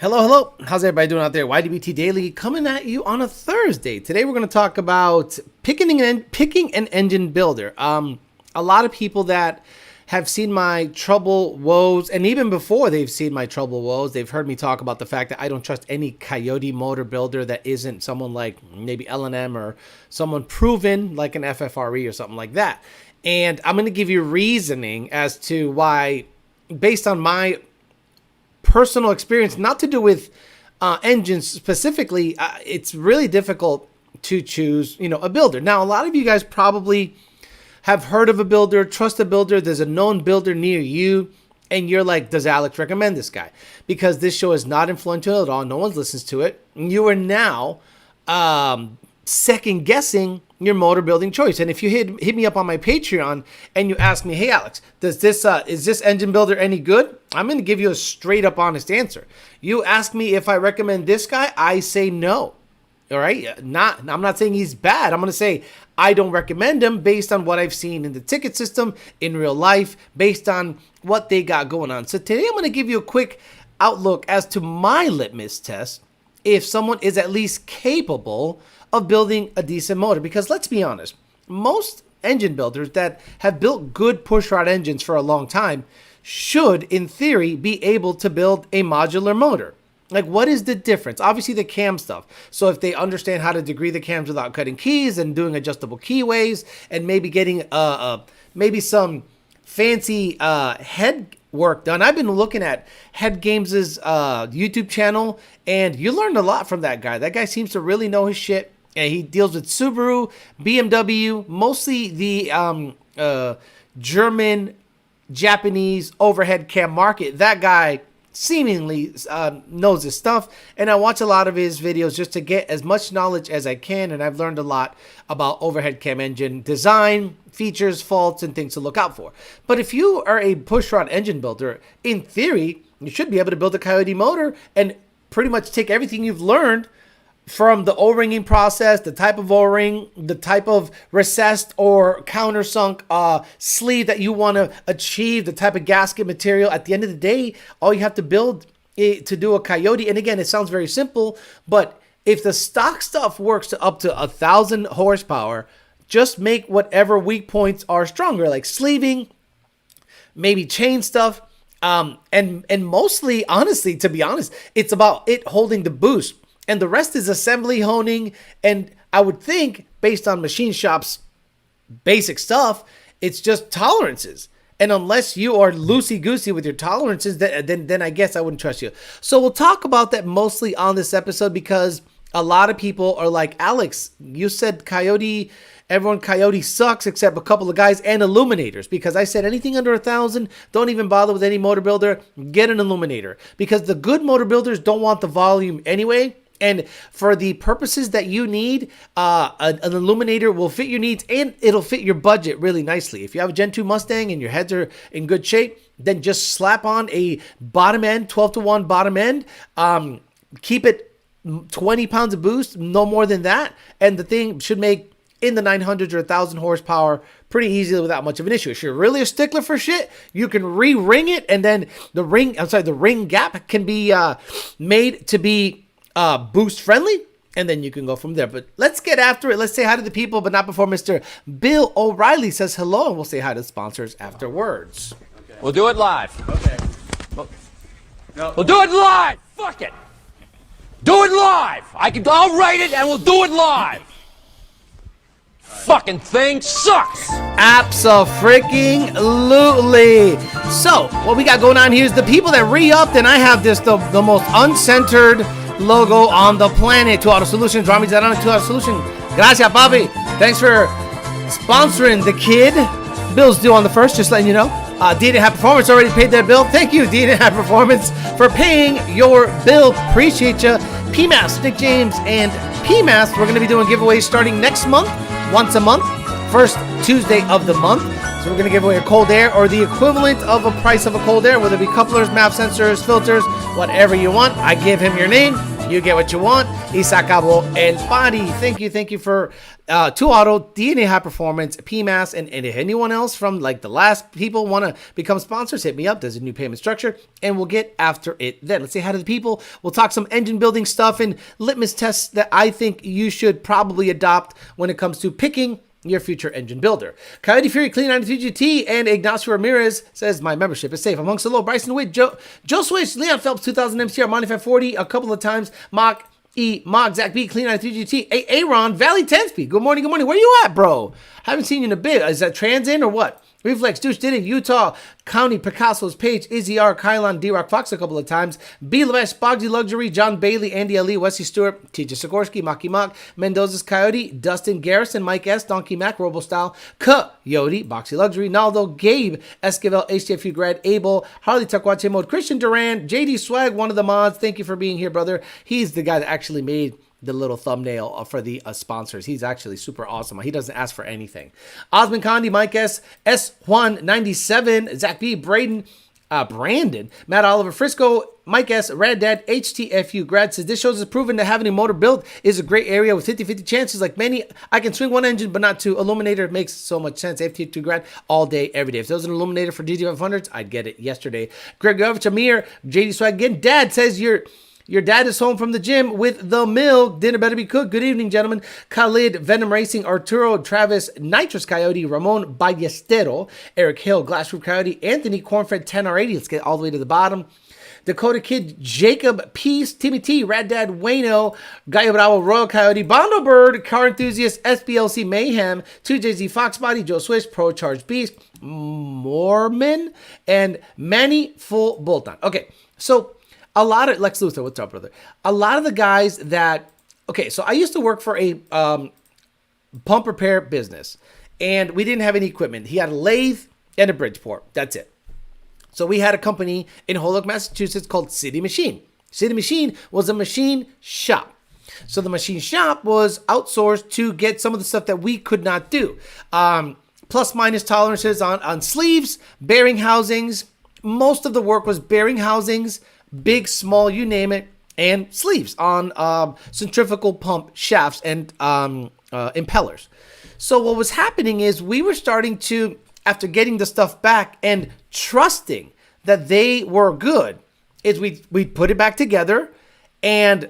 Hello, hello. How's everybody doing out there? YDBT Daily coming at you on a Thursday. Today we're going to talk about picking an engine builder. A lot of people that have seen my trouble woes, and even before they've seen my trouble woes, they've heard me talk about the fact that I don't trust any Coyote motor builder that isn't someone like maybe L&M or someone proven like an FFRE or something like that. And I'm going to give you reasoning as to why, based on my personal experience, not to do with engines specifically, it's really difficult to choose, a builder. Now, a lot of you guys probably have heard of a builder, trust a builder. There's a known builder near you, and you're like, does Alex recommend this guy? Because this show is not influential at all. No one listens to it. You are now second guessing your motor building choice. And if you hit me up on my Patreon and you ask me, hey Alex, is this engine builder any good? I'm going to give you a straight up honest answer. You ask me if I recommend this guy, I say no. All right. I'm not saying he's bad. I'm going to say I don't recommend him based on what I've seen in the ticket system, in real life, based on what they got going on. So today I'm going to give you a quick outlook as to my litmus test if someone is at least capable of building a decent motor. Because let's be honest, most engine builders that have built good pushrod engines for a long time should, in theory, be able to build a modular motor. Like, what is the difference? Obviously, the cam stuff. So if they understand how to degree the cams without cutting keys and doing adjustable keyways and maybe getting maybe some fancy head work done. I've been looking at Head Games' YouTube channel, and you learned a lot from that guy. That guy seems to really know his shit. And he deals with Subaru, BMW, mostly the German, Japanese overhead cam market. That guy seemingly knows his stuff, and I watch a lot of his videos just to get as much knowledge as I can, and I've learned a lot about overhead cam engine design, features, faults, and things to look out for. But if you are a pushrod engine builder, in theory, you should be able to build a Coyote motor and pretty much take everything you've learned from the O-ringing process, the type of O-ring, the type of recessed or countersunk sleeve that you want to achieve, the type of gasket material. At the end of the day, all you have to build to do a Coyote, and again, it sounds very simple, but if the stock stuff works to up to 1,000 horsepower, just make whatever weak points are stronger, like sleeving, maybe chain stuff, and mostly, honestly, to be honest, it's about it holding the boost. And the rest is assembly, honing, and I would think, based on machine shop's basic stuff, it's just tolerances. And unless you are loosey-goosey with your tolerances, then I guess I wouldn't trust you. So we'll talk about that mostly on this episode because a lot of people are like, Alex, you said Coyote, everyone Coyote sucks except a couple of guys and illuminators. Because I said anything under 1,000, don't even bother with any motor builder, get an illuminator. Because the good motor builders don't want the volume anyway. And for the purposes that you need, an illuminator will fit your needs and it'll fit your budget really nicely. If you have a Gen 2 Mustang and your heads are in good shape, then just slap on a bottom end, 12-to-1 bottom end. Keep it 20 pounds of boost, no more than that. And the thing should make in the 900s or 1,000 horsepower pretty easily without much of an issue. If you're really a stickler for shit, you can re-ring it, and then the ring gap can be made to be boost friendly, and then you can go from there. But let's get after it. Let's say hi to the people, but not before Mr. Bill O'Reilly says hello, and we'll say hi to the sponsors afterwards. Okay. We'll do it live. Okay. We'll do it live. Fuck it. Do it live. I'll write it and we'll do it live. Fucking thing sucks. Abso-freaking-lutely. So what we got going on here is the people that re-upped, and I have the most uncentered logo on the planet. 2 Auto Solutions, Rami Zarana, 2 Auto Solutions. Gracias, papi. Thanks for sponsoring the kid. Bill's due on the 1st, just letting you know. D&H High Performance already paid their bill. Thank you, D&H High Performance, for paying your bill. Appreciate you. PMAS, Nick James, and PMAS. We're going to be doing giveaways starting next month, once a month, first Tuesday of the month. So we're going to give away a cold air or the equivalent of a price of a cold air, whether it be couplers, MAP sensors, filters, whatever you want. I give him your name. You get what you want. Y se acabó el party. Thank you for 2Auto, DNA High Performance, PMAS, and if anyone else from like the last people want to become sponsors, hit me up. There's a new payment structure, and we'll get after it then. Let's say hi to the people. We'll talk some engine building stuff and litmus tests that I think you should probably adopt when it comes to picking your future engine builder. Coyote Fury Clean 93 GT and Ignacio Ramirez says my membership is safe. Amongst the low, Bryson Witt, Joe Swish, Leon Phelps, 2000 MCR, Monty 540 a couple of times, Mach, Zach B, Clean 93 GT, Aaron, Valley 10 Speed. Good morning. Where you at, bro? Haven't seen you in a bit. Is that trans in or what? Reflex, Douche did it. Utah, County, Picasso's Page, Izzy R, Kylon, D-Rock Fox a couple of times. B. Levesh, Bogsy Luxury, John Bailey, Andy Ali, Wesley Stewart, TJ Sikorsky, Maki Mock, Mendoza's Coyote, Dustin Garrison, Mike S, Donkey Mac, Robo Style, Coyote, Boxy Luxury, Naldo, Gabe, Esquivel, HTFU Grad, Abel, Harley Takwache Mode, Christian Duran, JD Swag, one of the mods. Thank you for being here, brother. He's the guy that actually made the little thumbnail for the sponsors. He's actually super awesome. He doesn't ask for anything. Osman Condi, Mike S, S Juan 97, Zach B, Brandon, Matt Oliver, Frisco, Mike S, Rad Dad, HTFU Grad says this shows us proven that having a motor build is a great area with 50-50 chances. Like many, I can swing one engine, but not two. Illuminator makes so much sense. FT2 Grad all day, every day. If there was an Illuminator for DG500s, I'd get it yesterday. Greg Govich, Amir, JD Swag again. Dad says your dad is home from the gym with the milk. Dinner better be cooked. Good evening, gentlemen. Khalid, Venom Racing, Arturo, Travis, Nitrous Coyote, Ramon Ballestero, Eric Hill, Glassroof Coyote, Anthony Cornfed, 10R80. Let's get all the way to the bottom. Dakota Kid, Jacob Peace, Timmy T, Rad Dad, Wayno, Gallo Bravo, Royal Coyote, Bondo Bird, Car Enthusiast, SBLC Mayhem, 2JZ Foxbody, Joe Swish, Pro Charge Beast, Mormon, and Manny Full Bolton. Okay, so a lot of Lex Luthor, what's up, brother? A lot of the guys that, okay, so I used to work for a pump repair business, and we didn't have any equipment. He had a lathe and a Bridgeport. That's it. So we had a company in Holyoke, Massachusetts called City Machine. City Machine was a machine shop. So the machine shop was outsourced to get some of the stuff that we could not do. Plus minus tolerances on sleeves, bearing housings. Most of the work was bearing housings, big, small, you name it, and sleeves on centrifugal pump shafts and impellers. So what was happening is we were starting to, after getting the stuff back and trusting that they were good, is we put it back together and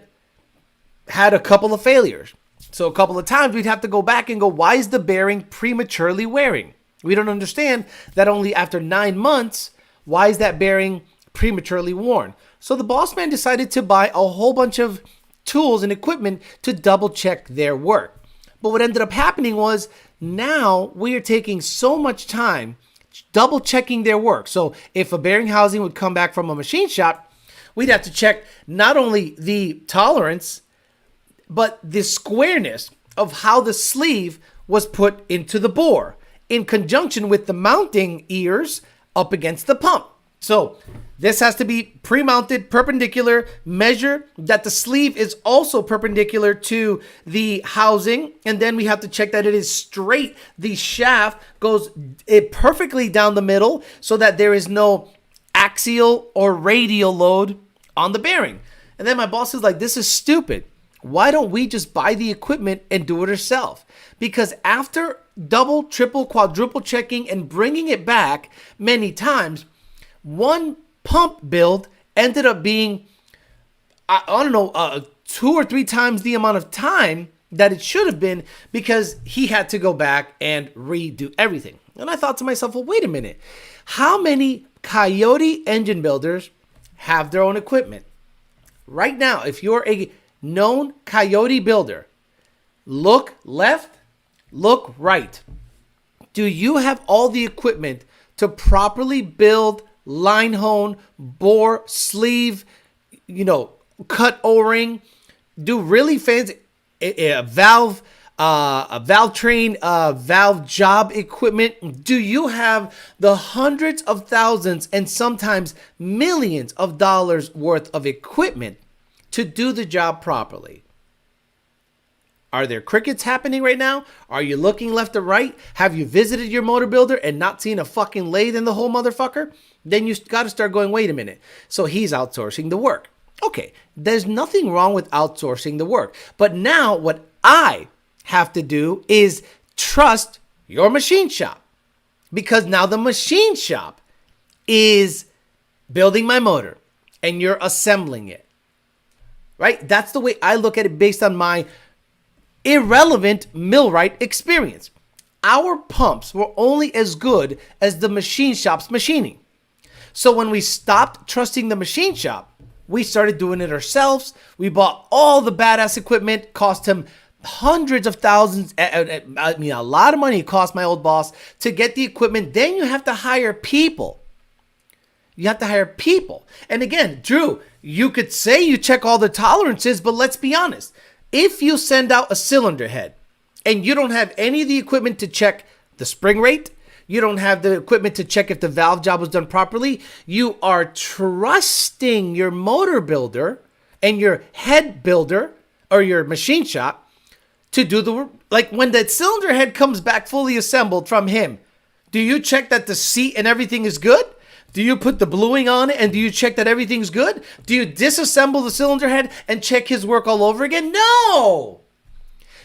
had a couple of failures. So a couple of times we'd have to go back and go, why is the bearing prematurely wearing? We don't understand that only after 9 months, why is that bearing prematurely worn? So the boss man decided to buy a whole bunch of tools and equipment to double check their work. But what ended up happening was now we are taking so much time double checking their work. So if a bearing housing would come back from a machine shop, we'd have to check not only the tolerance, but the squareness of how the sleeve was put into the bore in conjunction with the mounting ears up against the pump. So this has to be pre-mounted, perpendicular, measure that the sleeve is also perpendicular to the housing. And then we have to check that it is straight. The shaft goes perfectly down the middle so that there is no axial or radial load on the bearing. And then my boss is like, this is stupid. Why don't we just buy the equipment and do it ourselves? Because after double, triple, quadruple checking and bringing it back many times, one pump build ended up being, I don't know, 2 or 3 times the amount of time that it should have been because he had to go back and redo everything. And I thought to myself, well, wait a minute. How many Coyote engine builders have their own equipment? Right now, if you're a known Coyote builder, look left, look right. Do you have all the equipment to properly build line hone, bore, sleeve, cut O-ring, do really fancy valve train, valve job equipment? Do you have the hundreds of thousands and sometimes millions of dollars worth of equipment to do the job properly? Are there crickets happening right now? Are you looking left or right? Have you visited your motor builder and not seen a fucking lathe in the whole motherfucker? Then you got to start going, wait a minute. So he's outsourcing the work. Okay, there's nothing wrong with outsourcing the work. But now what I have to do is trust your machine shop, because now the machine shop is building my motor and you're assembling it, right? That's the way I look at it based on my irrelevant millwright experience. Our pumps were only as good as the machine shop's machining. So when we stopped trusting the machine shop, we started doing it ourselves. We bought all the badass equipment, cost him hundreds of thousands. I mean, a lot of money it cost my old boss to get the equipment. Then you have to hire people. You have to hire people. And again, Drew, you could say you check all the tolerances, but let's be honest. If you send out a cylinder head and you don't have any of the equipment to check the spring rate, you don't have the equipment to check if the valve job was done properly, you are trusting your motor builder and your head builder or your machine shop to do the work. Like when that cylinder head comes back fully assembled from him, do you check that the seat and everything is good? Do you put the bluing on it and do you check that everything's good? Do you disassemble the cylinder head and check his work all over again? No!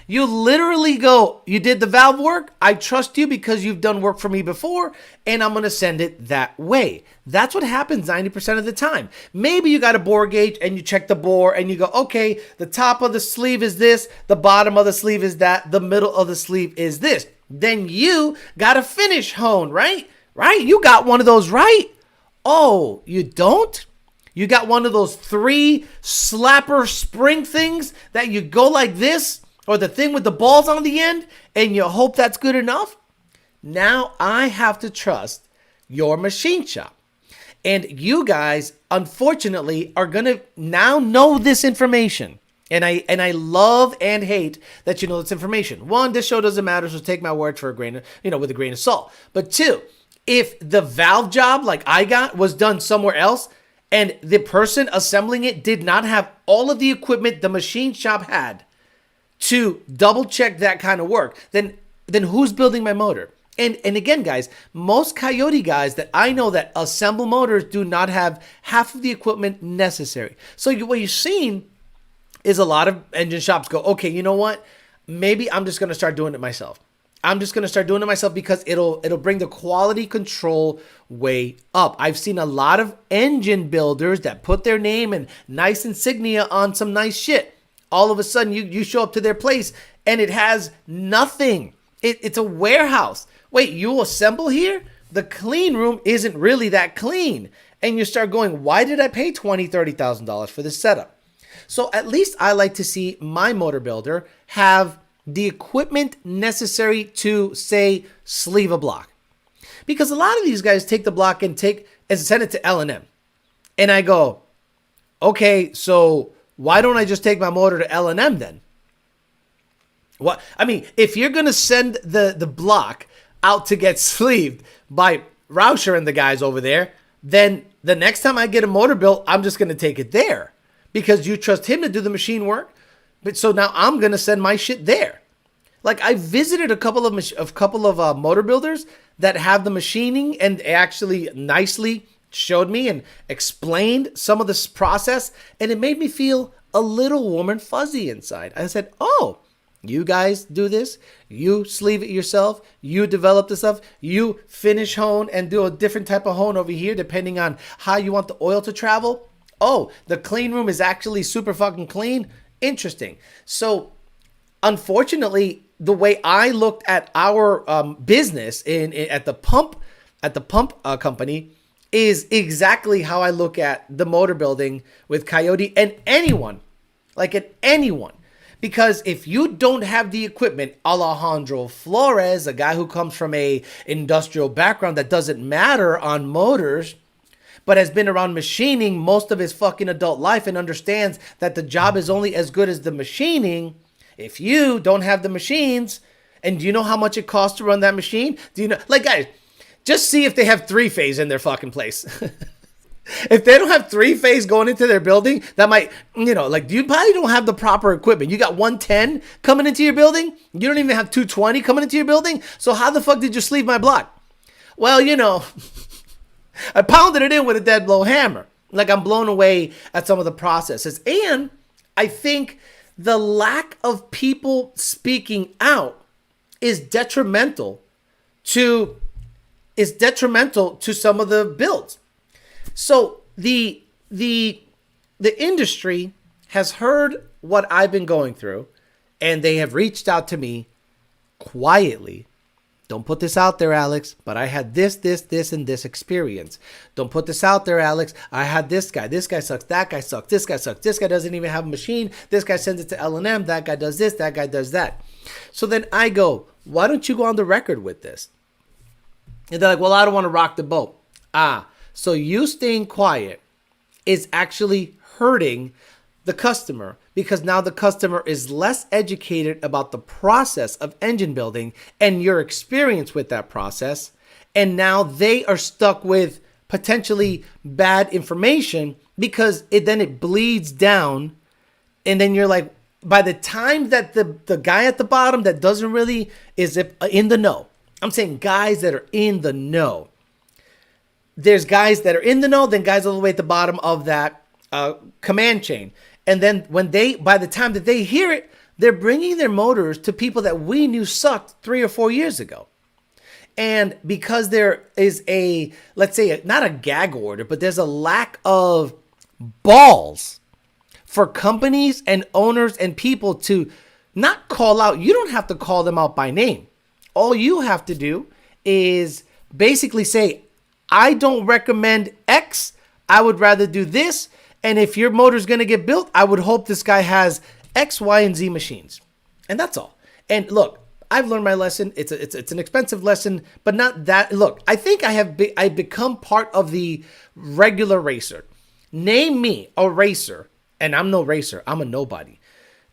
You literally go, you did the valve work. I trust you because you've done work for me before, and I'm going to send it that way. That's what happens 90% of the time. Maybe you got a bore gauge and you check the bore and you go, okay, the top of the sleeve is this, the bottom of the sleeve is that, the middle of the sleeve is this. Then you got a finish hone, right? Right? You got one of those, right? Oh, you don't? You got one of those 3 slapper spring things that you go like this? Or the thing with the balls on the end, and you hope that's good enough? Now I have to trust your machine shop. And you guys, unfortunately, are going to now know this information. And I love and hate that you know this information. 1, this show doesn't matter, so take my word for a grain of, with a grain of salt. But 2, if the valve job like I got was done somewhere else, and the person assembling it did not have all of the equipment the machine shop had to double check that kind of work, then who's building my motor? And again, guys, most Coyote guys that I know that assemble motors do not have half of the equipment necessary. So what you're seeing is a lot of engine shops go, okay, you know what? Maybe I'm just going to start doing it myself. I'm just going to start doing it myself because it'll bring the quality control way up. I've seen a lot of engine builders that put their name and nice insignia on some nice shit. All of a sudden, you show up to their place and it has nothing. It's a warehouse. Wait, you assemble here? The clean room isn't really that clean. And you start going, why did I pay $20,000, $30,000 for this setup? So at least I like to see my motor builder have the equipment necessary to, say, sleeve a block. Because a lot of these guys take the block and send it to L&M. And I go, okay, so why don't I just take my motor to L&M then? What? I mean, if you're going to send the block out to get sleeved by Rauscher and the guys over there, then the next time I get a motor built, I'm just going to take it there because you trust him to do the machine work. But so now I'm going to send my shit there. Like I visited a couple of motor builders that have the machining and actually nicely showed me and explained some of this process, and it made me feel a little warm and fuzzy inside. I said, oh, you guys do this, you sleeve it yourself, you develop the stuff, you finish hone and do a different type of hone over here depending on how you want the oil to travel. Oh, the clean room is actually super fucking clean. Interesting. So unfortunately, the way I looked at our business at the pump company is exactly how I look at the motor building with Coyote and anyone. Because if you don't have the equipment, Alejandro Flores, a guy who comes from a industrial background that doesn't matter on motors, but has been around machining most of his fucking adult life and understands that the job is only as good as the machining. If you don't have the machines, and do you know how much it costs to run that machine? Do you know, guys, just see if they have 3-phase in their fucking place. If they don't have 3-phase going into their building, that might, you probably don't have the proper equipment. You got 110 coming into your building. You don't even have 220 coming into your building. So how the fuck did you sleeve my block? Well, I pounded it in with a dead blow hammer. Like, I'm blown away at some of the processes. And I think the lack of people speaking out is detrimental to some of the builds. So the industry has heard what I've been going through, and they have reached out to me quietly. Don't put this out there, Alex, but I had this, and this experience. Don't put this out there, Alex. I had this guy. This guy sucks. That guy sucks. This guy sucks. This guy doesn't even have a machine. This guy sends it to L&M. That guy does this. That guy does that. So then I go, why don't you go on the record with this? And they're like, well, I don't want to rock the boat. So you staying quiet is actually hurting the customer, because now the customer is less educated about the process of engine building and your experience with that process. And now they are stuck with potentially bad information, because it bleeds down. And then you're like, by the time that the guy at the bottom that doesn't really is in the know, I'm saying guys that are in the know. There's guys that are in the know, then guys all the way at the bottom of that command chain. And then by the time that they hear it, they're bringing their motors to people that we knew sucked 3 or 4 years ago. And because there is let's say, not a gag order, but there's a lack of balls for companies and owners and people to not call out. You don't have to call them out by name. All you have to do is basically say, I don't recommend X. I would rather do this. And if your motor's going to get built, I would hope this guy has X, Y, and Z machines. And that's all. And look, I've learned my lesson. It's an expensive lesson, but not that. Look, I think I've become part of the regular racer. Name me a racer, and I'm no racer. I'm a nobody,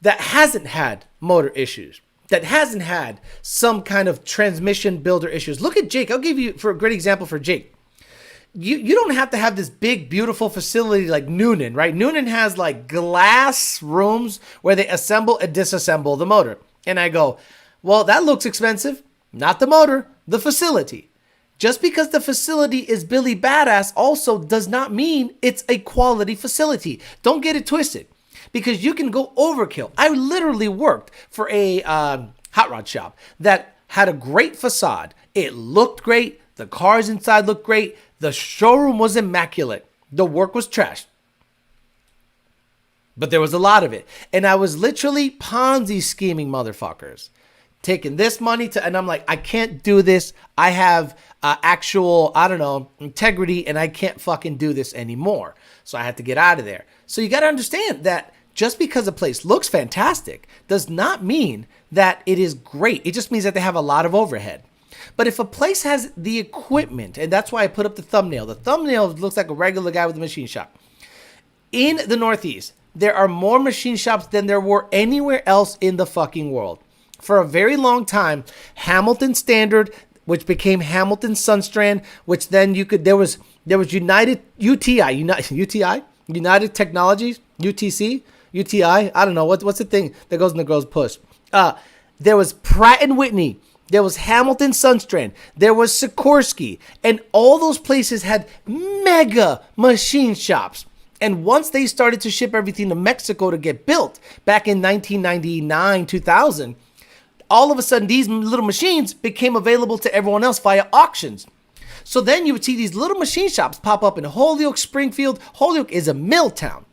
that hasn't had motor issues, that hasn't had some kind of transmission builder issues. Look at Jake. I'll give you for a great example for Jake. You don't have to have this big, beautiful facility like Noonan, right? Noonan has like glass rooms where they assemble and disassemble the motor. And I go, well, that looks expensive. Not the motor, the facility. Just because the facility is Billy Badass also does not mean it's a quality facility. Don't get it twisted, because you can go overkill. I literally worked for a hot rod shop that had a great facade. It looked great. The cars inside looked great. The showroom was immaculate. The work was trash. But there was a lot of it. And I was literally Ponzi scheming motherfuckers. Taking this money and I'm like, I can't do this. I have actual, integrity, and I can't fucking do this anymore. So I had to get out of there. So you got to understand that just because a place looks fantastic does not mean that it is great. It just means that they have a lot of overhead. But if a place has the equipment, and that's why I put up the thumbnail looks like a regular guy with a machine shop. In the Northeast, there are more machine shops than there were anywhere else in the fucking world. For a very long time, Hamilton Standard, which became Hamilton Sunstrand, which then there was United Technologies, UTC, UTI. I don't know what's the thing that goes in the girls' push. There was Pratt and Whitney. There was Hamilton Sunstrand. There was Sikorsky. And all those places had mega machine shops. And once they started to ship everything to Mexico to get built back in 1999, 2000, all of a sudden these little machines became available to everyone else via auctions. So then you would see these little machine shops pop up in Holyoke, Springfield. Holyoke is a mill town.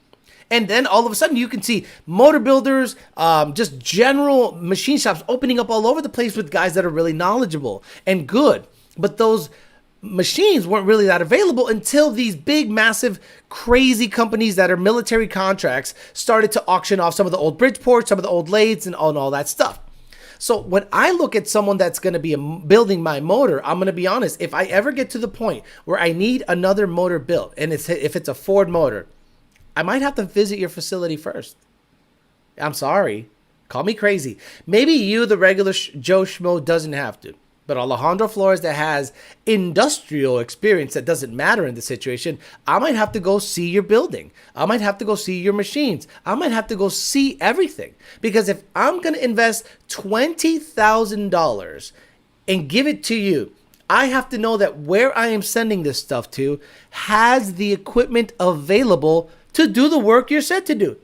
And then all of a sudden you can see motor builders, just general machine shops opening up all over the place with guys that are really knowledgeable and good. But those machines weren't really that available until these big, massive, crazy companies that are military contracts started to auction off some of the old Bridgeports, some of the old lathes, and all that stuff. So when I look at someone that's going to be building my motor, I'm going to be honest, if I ever get to the point where I need another motor built, and if it's a Ford motor, I might have to visit your facility first. I'm sorry. Call me crazy. Maybe you, the regular Joe Schmo, doesn't have to. But Alejandro Flores that has industrial experience that doesn't matter in the situation, I might have to go see your building. I might have to go see your machines. I might have to go see everything. Because if I'm going to invest $20,000 and give it to you, I have to know that where I am sending this stuff to has the equipment available to do the work you're said to do.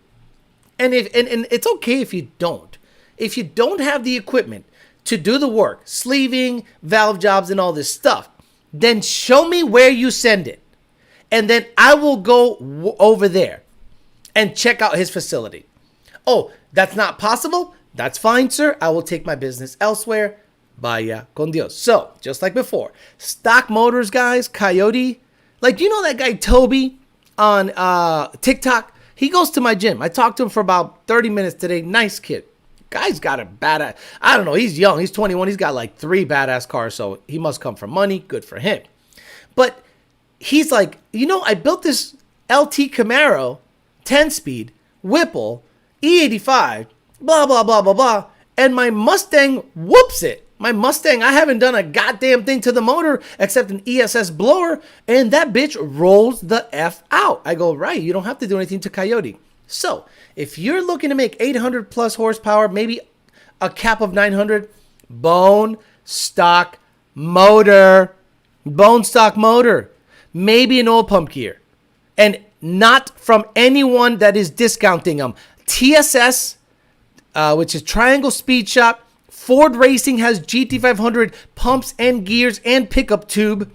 And it's okay if you don't. If you don't have the equipment to do the work, sleeving, valve jobs, and all this stuff, then show me where you send it. And then I will go over there and check out his facility. Oh, that's not possible? That's fine, sir. I will take my business elsewhere. Vaya con Dios. So, just like before, stock motors, guys, Coyote. Like, you know that guy Toby on TikTok? He goes to my gym. I talked to him for about 30 minutes today. Nice kid. Guy's got a badass. I don't know. He's young. He's 21. He's got like 3 badass cars. So he must come from money. Good for him. But he's like, I built this LT Camaro, 10-speed, Whipple, E85, blah, blah, blah, blah, blah. And my Mustang whoops it. My Mustang, I haven't done a goddamn thing to the motor except an ESS blower, and that bitch rolls the F out. I go, right, you don't have to do anything to Coyote. So, if you're looking to make 800 plus horsepower, maybe a cap of 900, bone stock motor. Maybe an oil pump gear. And not from anyone that is discounting them. TSS, which is Triangle Speed Shop. Ford Racing has GT500 pumps and gears and pickup tube.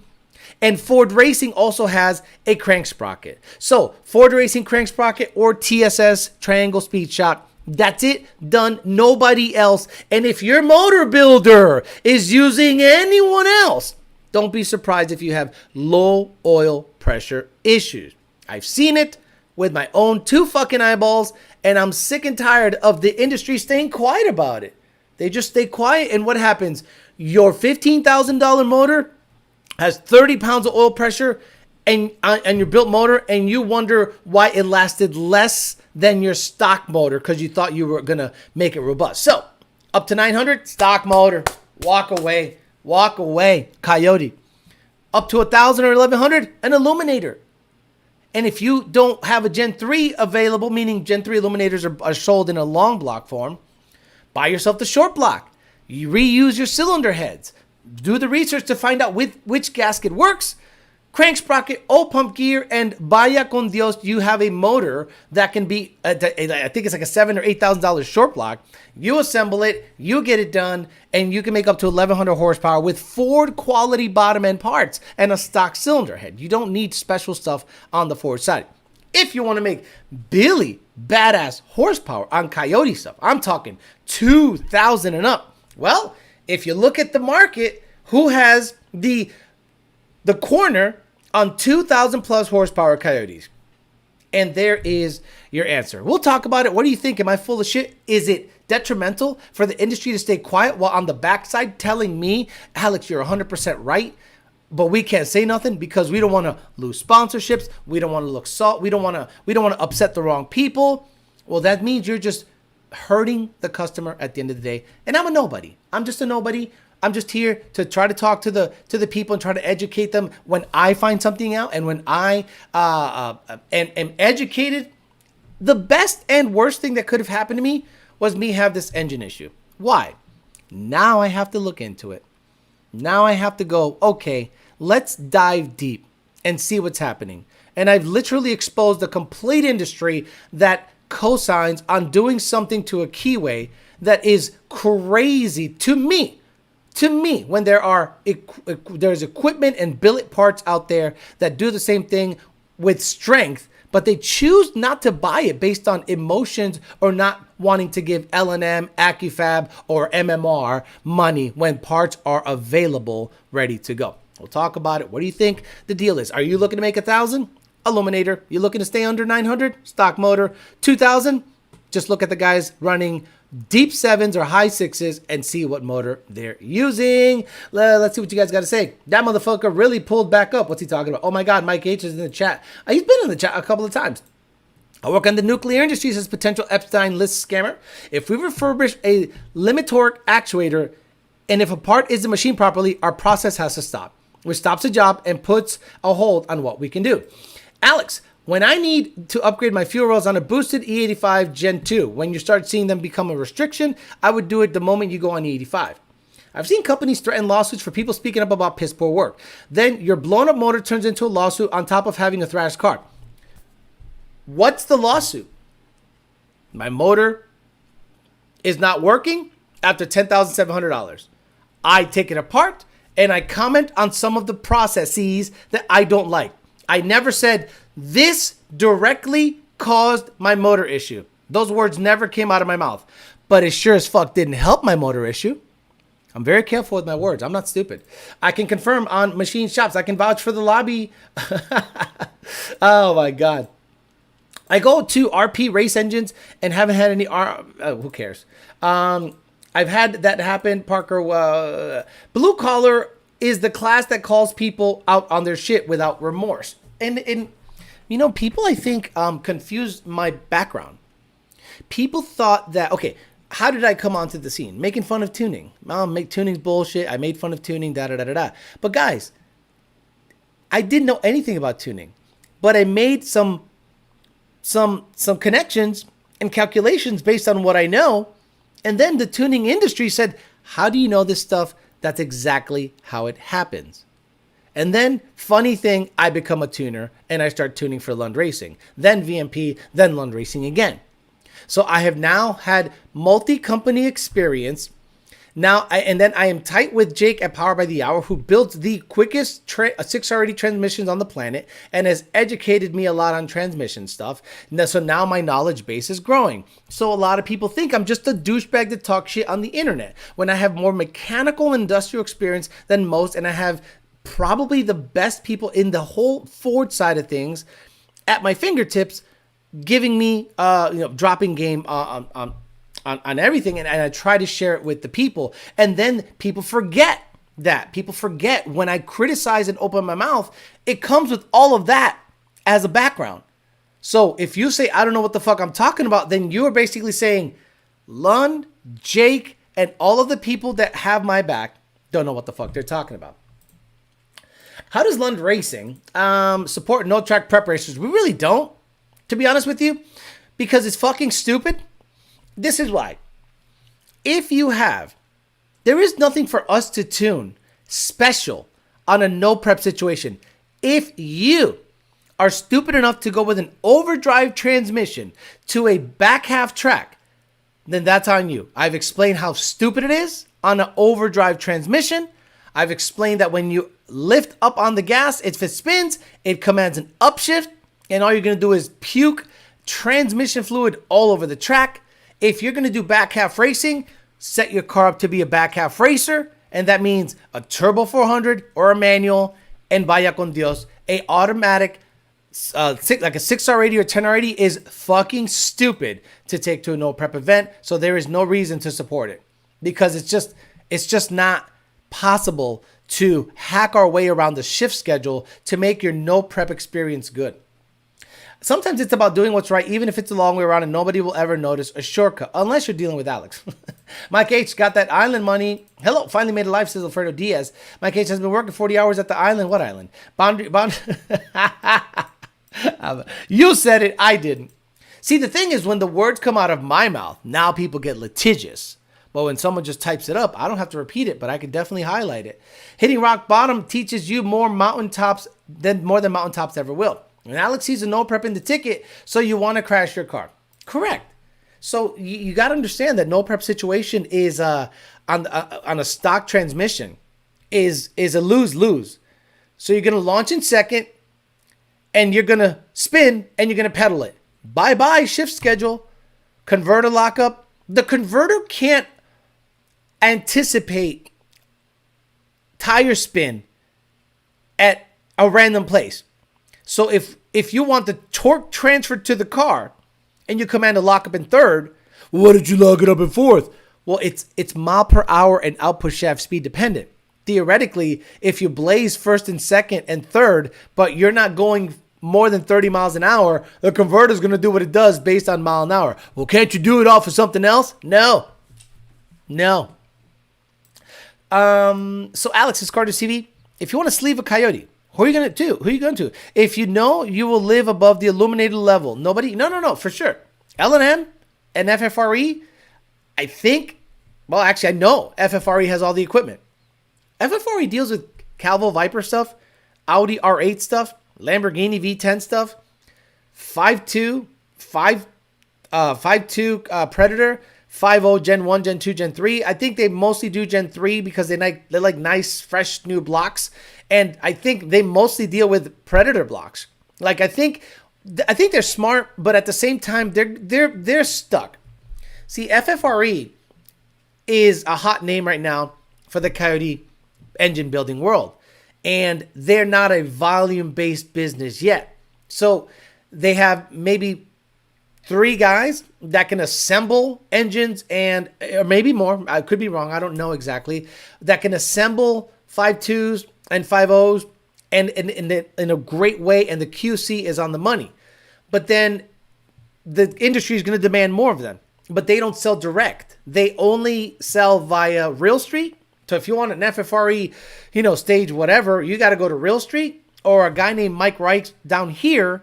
And Ford Racing also has a crank sprocket. So Ford Racing crank sprocket or TSS Triangle Speed Shop. That's it. Done. Nobody else. And if your motor builder is using anyone else, don't be surprised if you have low oil pressure issues. I've seen it with my own 2 fucking eyeballs, and I'm sick and tired of the industry staying quiet about it. They just stay quiet, and what happens? Your $15,000 motor has 30 pounds of oil pressure and your built motor, and you wonder why it lasted less than your stock motor because you thought you were going to make it robust. So, up to 900, stock motor. Walk away. Coyote. Up to 1,000 or 1,100, an illuminator. And if you don't have a Gen 3 available, meaning Gen 3 illuminators are sold in a long block form, buy yourself the short block. You reuse your cylinder heads. Do the research to find out which gasket works. Crank sprocket, oil pump gear, and vaya con Dios, you have a motor that can be, I think it's like a $7,000 or $8,000 short block. You assemble it, you get it done, and you can make up to 1,100 horsepower with Ford quality bottom end parts and a stock cylinder head. You don't need special stuff on the Ford side. If you want to make Billy badass horsepower on Coyote stuff, I'm talking 2,000 and up. Well, if you look at the market, who has the corner on 2,000 plus horsepower Coyotes? And there is your answer. We'll talk about it. What do you think? Am I full of shit? Is it detrimental for the industry to stay quiet while on the backside telling me, Alex, you're 100% right, but we can't say nothing because we don't want to lose sponsorships. We don't want to look salt. We don't want to upset the wrong people. Well, that means you're just hurting the customer at the end of the day. And I'm a nobody. I'm just a nobody. I'm just here to try to talk to the people and try to educate them when I find something out. And when I am educated, the best and worst thing that could have happened to me was me have this engine issue. Why? Now I have to look into it. Now I have to go, okay, let's dive deep and see what's happening. And I've literally exposed a complete industry that cosigns on doing something to a keyway that is crazy to me. When there's equipment and billet parts out there that do the same thing with strength, but they choose not to buy it based on emotions or not wanting to give L&M, AccuFab, or MMR money when parts are available, ready to go. We'll talk about it. What do you think the deal is? Are you looking to make 1,000? Illuminator. You looking to stay under 900? Stock motor. 2,000? Just look at the guys running deep 7s or high 6s and see what motor they're using. Let's see what you guys got to say. That motherfucker really pulled back up. What's he talking about? Oh my God, Mike H is in the chat. He's been in the chat a couple of times. I work on the nuclear industry as potential Epstein list scammer. If we refurbish a limit torque actuator and if a part isn't machined properly, our process has to stop, which stops the job and puts a hold on what we can do. Alex, when I need to upgrade my fuel rails on a boosted E85 Gen 2, when you start seeing them become a restriction, I would do it the moment you go on E85. I've seen companies threaten lawsuits for people speaking up about piss poor work. Then your blown up motor turns into a lawsuit on top of having a thrashed car. What's the lawsuit? My motor is not working after $10,700. I take it apart and I comment on some of the processes that I don't like. I never said this directly caused my motor issue. Those words never came out of my mouth. But it sure as fuck didn't help my motor issue. I'm very careful with my words. I'm not stupid. I can confirm on machine shops. I can vouch for the lobby. Oh my God. I go to RP race engines and haven't had any who cares? I've had that happen, Parker. Blue collar is the class that calls people out on their shit without remorse. And you know, people I think confuse my background. People thought that, okay, how did I come onto the scene? Making fun of tuning. Tuning's bullshit. I made fun of tuning, da-da-da-da-da. But guys, I didn't know anything about tuning. But I made some connections and calculations based on what I know. And then the tuning industry said, how do you know this stuff? That's exactly how it happens. And then, funny thing, I become a tuner and I start tuning for Lund Racing. Then VMP, then Lund Racing again. So I have now had multi-company experience. Now, I am tight with Jake at Power by the Hour, who built the quickest 6R80 transmissions on the planet and has educated me a lot on transmission stuff. So now my knowledge base is growing. So a lot of people think I'm just a douchebag that talks shit on the internet, when I have more mechanical industrial experience than most, and I have probably the best people in the whole Ford side of things at my fingertips, giving me, dropping game on everything, and I try to share it with the people. And then people forget that. People forget when I criticize and open my mouth, it comes with all of that as a background. So if you say, I don't know what the fuck I'm talking about, then you are basically saying Lund, Jake, and all of the people that have my back don't know what the fuck they're talking about. How does Lund Racing support no-track prep racers? We really don't, to be honest with you, because it's fucking stupid. This is why. There is nothing for us to tune special on a no prep situation. If you are stupid enough to go with an overdrive transmission to a back half track, then that's on you. I've explained how stupid it is on an overdrive transmission. I've explained that when you lift up on the gas, if it spins, it commands an upshift, and all you're going to do is puke transmission fluid all over the track. If you're going to do back half racing, set your car up to be a back half racer, and that means a turbo 400 or a manual, and vaya con Dios, a automatic like a 6R80 or 10R80 is fucking stupid to take to a no prep event. So there is no reason to support it, because it's just not possible to hack our way around the shift schedule to make your no prep experience good. Sometimes it's about doing what's right, even if it's a long way around and nobody will ever notice a shortcut, unless you're dealing with Alex. Mike H got that island money. Hello, finally made a life, says Alfredo Diaz. Mike H has been working 40 hours at the island. What island? You said it, I didn't. See, the thing is, when the words come out of my mouth, now people get litigious. But when someone just types it up, I don't have to repeat it, but I can definitely highlight it. Hitting rock bottom teaches you more than mountaintops ever will. And Alex sees a no prep in the ticket, so you want to crash your car. Correct. So you got to understand that no prep situation is on a stock transmission is a lose-lose. So you're going to launch in second, and you're going to spin, and you're going to pedal it. Bye-bye shift schedule, converter lockup. The converter can't anticipate tire spin at a random place. So if you want the torque transferred to the car and you command a lockup in third, well, why did you lock it up in fourth? Well, it's mile per hour and output shaft speed dependent. Theoretically, if you blaze first and second and third, but you're not going more than 30 miles an hour, the converter is going to do what it does based on mile an hour. Well, can't you do it off of something else? No. So Alex, is Carter CV. If you want to sleeve a Coyote, who are you going to do? Who are you going to? If you know you will live above the illuminated level. Nobody? No, for sure. L&M and FFRE, I think Well, actually, I know FFRE has all the equipment. FFRE deals with Calvo Viper stuff, Audi R8 stuff, Lamborghini V10 stuff, 5.2, 5.2 Predator, 5.0 Gen 1, Gen 2, Gen 3. I think they mostly do Gen 3 because they like nice, fresh, new blocks. And I think they mostly deal with Predator blocks. Like, I think they're smart, but at the same time, they're stuck. See, FFRE is a hot name right now for the Coyote engine building world. And they're not a volume-based business yet. So they have maybe 3 guys that can assemble engines or maybe more. I could be wrong. I don't know exactly. That can assemble 5.2s and 5.0s and in a great way. And the QC is on the money. But then the industry is going to demand more of them. But they don't sell direct. They only sell via Real Street. So if you want an FFRE, stage whatever, you got to go to Real Street, or a guy named Mike Reich down here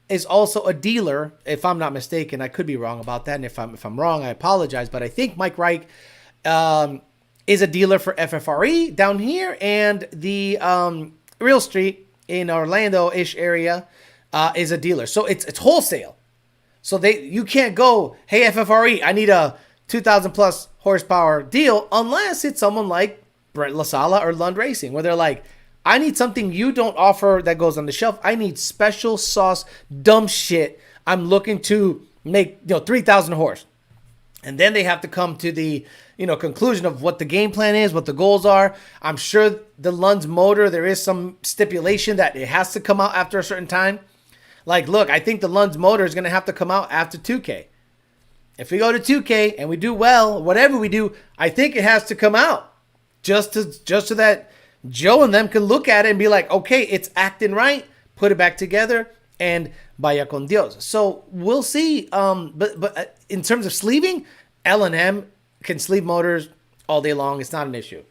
is also a dealer. If I'm not mistaken, I could be wrong about that. And if I'm wrong, I apologize. But I think Mike Reich is a dealer for FFRE down here, and the Real Street in Orlando-ish area is a dealer. So it's wholesale. So you can't go, hey, FFRE, I need a 2,000 plus horsepower deal, unless it's someone like Brent LaSala or Lund Racing, where they're like, I need something you don't offer that goes on the shelf. I need special sauce, dumb shit. I'm looking to make 3,000 horse. And then they have to come to the conclusion of what the game plan is, what the goals are. I'm sure the Lund's motor, there is some stipulation that it has to come out after a certain time. Like, look, I think the Lund's motor is going to have to come out after 2K. If we go to 2K and we do well, whatever we do, I think it has to come out just so that Joe and them can look at it and be like, okay, it's acting right, put it back together, and vaya con Dios. So we'll see. But in terms of sleeving, L&M can sleeve motors all day long. It's not an issue.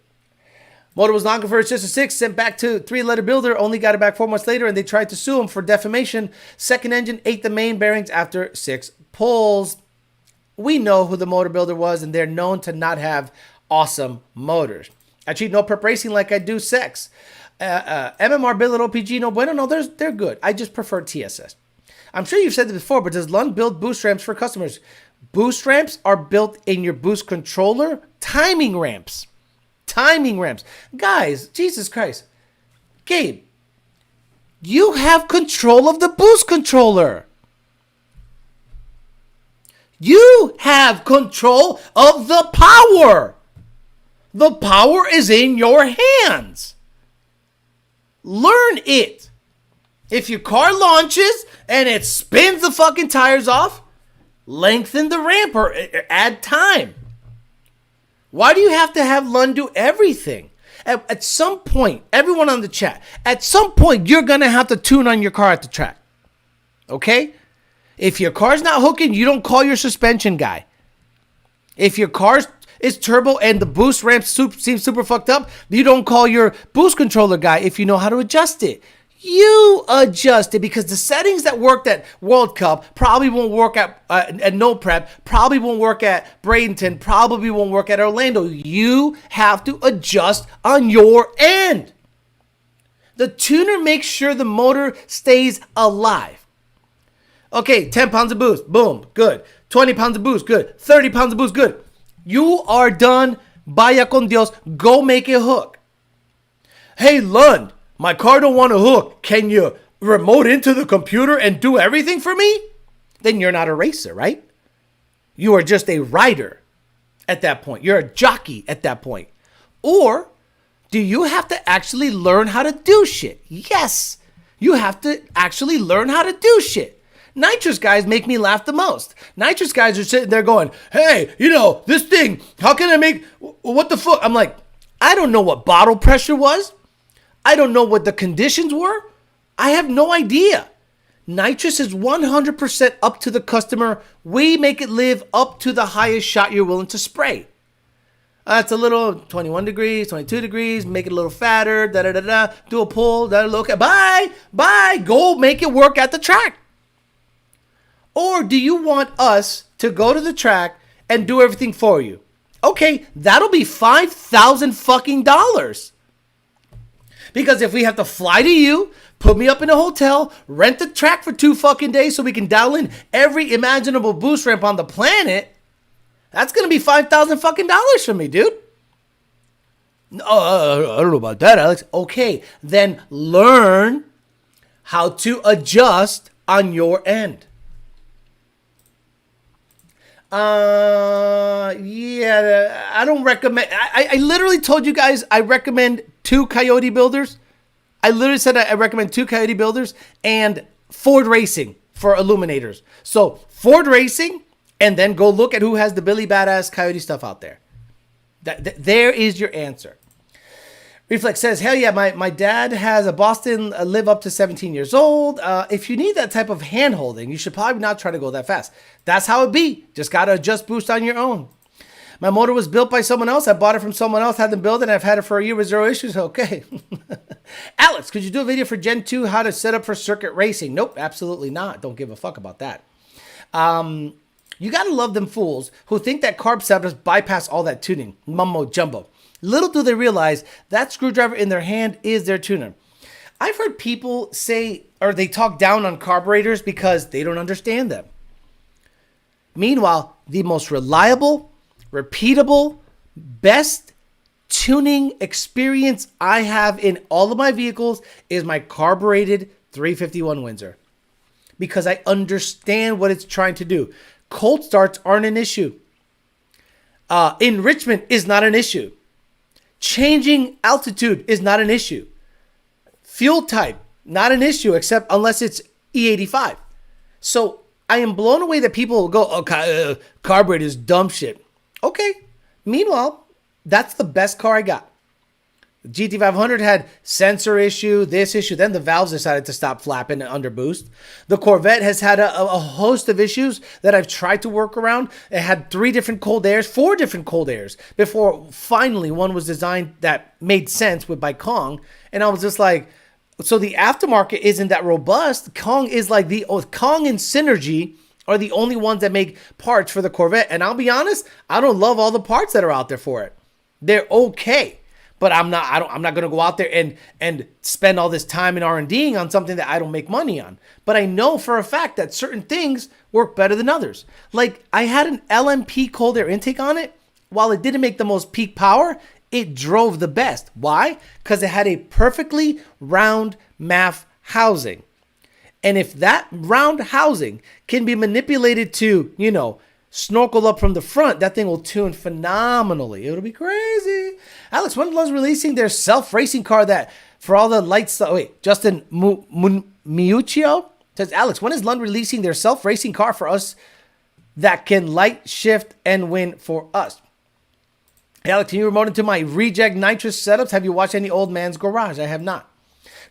Motor was non-converted, just a 6, sent back to 3-letter builder, only got it back 4 months later, and they tried to sue him for defamation. Second engine ate the main bearings after 6 pulls. We know who the motor builder was, and they're known to not have awesome motors. I treat no prep racing like I do sex. MMR billet OPG, no bueno. No, they're good. I just prefer TSS. I'm sure you've said this before, but does Lund build boost ramps for customers? Boost ramps are built in your boost controller. Timing ramps. Guys, Jesus Christ. Gabe, you have control of the boost controller. You have control of the power. The power is in your hands. Learn it. If your car launches and it spins the fucking tires off, lengthen the ramp or add time. Why do you have to have Lund do everything? At some point, everyone on the chat, at some point, you're going to have to tune on your car at the track. Okay? If your car's not hooking, you don't call your suspension guy. If your car is turbo and the boost ramp seems super fucked up, you don't call your boost controller guy if you know how to adjust it. You adjust it, because the settings that worked at World Cup probably won't work at No Prep, probably won't work at Bradenton, probably won't work at Orlando. You have to adjust on your end. The tuner makes sure the motor stays alive. Okay, 10 pounds of boost, boom, good. 20 pounds of boost, good. 30 pounds of boost, good. You are done. Vaya con Dios. Go make it hook. Hey, Lund, my car don't want to hook. Can you remote into the computer and do everything for me? Then you're not a racer, right? You are just a rider at that point. You're a jockey at that point. Or do you have to actually learn how to do shit? Yes, you have to actually learn how to do shit. Nitrous guys make me laugh the most. Nitrous guys are sitting there going, hey, this thing, how can I make, what the fuck? I'm like, I don't know what bottle pressure was. I don't know what the conditions were. I have no idea. Nitrous is 100% up to the customer. We make it live up to the highest shot you're willing to spray. It's a little 21 degrees, 22 degrees, make it a little fatter, da-da-da-da, do a pull, da-da-da, bye, go make it work at the track. Or do you want us to go to the track and do everything for you? Okay, that'll be $5,000 fucking dollars. Because if we have to fly to you, put me up in a hotel, rent the track for 2 fucking days so we can dial in every imaginable boost ramp on the planet, that's going to be $5,000 fucking dollars for me, dude. I don't know about that, Alex. Okay, then learn how to adjust on your end. Yeah, I don't recommend. I literally told you guys I recommend 2 Coyote builders. I literally said I recommend 2 Coyote builders and Ford Racing for illuminators. So Ford Racing, and then go look at who has the Billy Badass Coyote stuff out there. There is your answer. Reflex says, hell yeah, my dad has a Boston live up to 17 years old. If you need that type of hand holding, you should probably not try to go that fast. That's how it be. Just got to adjust boost on your own. My motor was built by someone else. I bought it from someone else, had them build it, and I've had it for a year with 0 issues. Okay. Alex, could you do a video for Gen 2 how to set up for circuit racing? Nope, absolutely not. Don't give a fuck about that. You got to love them fools who think that carb setups bypass all that tuning. Mumbo jumbo. Little do they realize that screwdriver in their hand is their tuner. I've heard people say, or they talk down on carburetors because they don't understand them. Meanwhile, the most reliable, repeatable, best tuning experience I have in all of my vehicles is my carbureted 351 Windsor. Because I understand what it's trying to do. Cold starts aren't an issue. Enrichment is not an issue. Changing altitude is not an issue. Fuel type, not an issue, except unless it's E85. So I am blown away that people will go, oh, carburetor is dumb shit. Okay. Meanwhile, that's the best car I got. The GT500 had sensor issue, this issue. Then the valves decided to stop flapping under boost. The Corvette has had a host of issues that I've tried to work around. It had 4 different cold airs before finally one was designed that made sense by Kong. And I was just like, so the aftermarket isn't that robust. Kong is like Kong and Synergy are the only ones that make parts for the Corvette. And I'll be honest, I don't love all the parts that are out there for it. They're okay. But I'm not going to go out there and spend all this time in R&Ding on something that I don't make money on. But I know for a fact that certain things work better than others. Like I had an LMP cold air intake on it. While it didn't make the most peak power, it drove the best. Why? Because it had a perfectly round MAF housing. And if that round housing can be manipulated to, snorkel up from the front, that thing will tune phenomenally. It'll be crazy. Alex, when was releasing their self-racing car that for all the lights? Justin Miuccio says, Alex, when is Lund releasing their self-racing car for us that can light, shift, and win for us? Hey, Alex, can you remote into my reject nitrous setups? Have you watched any Old Man's Garage? I have not.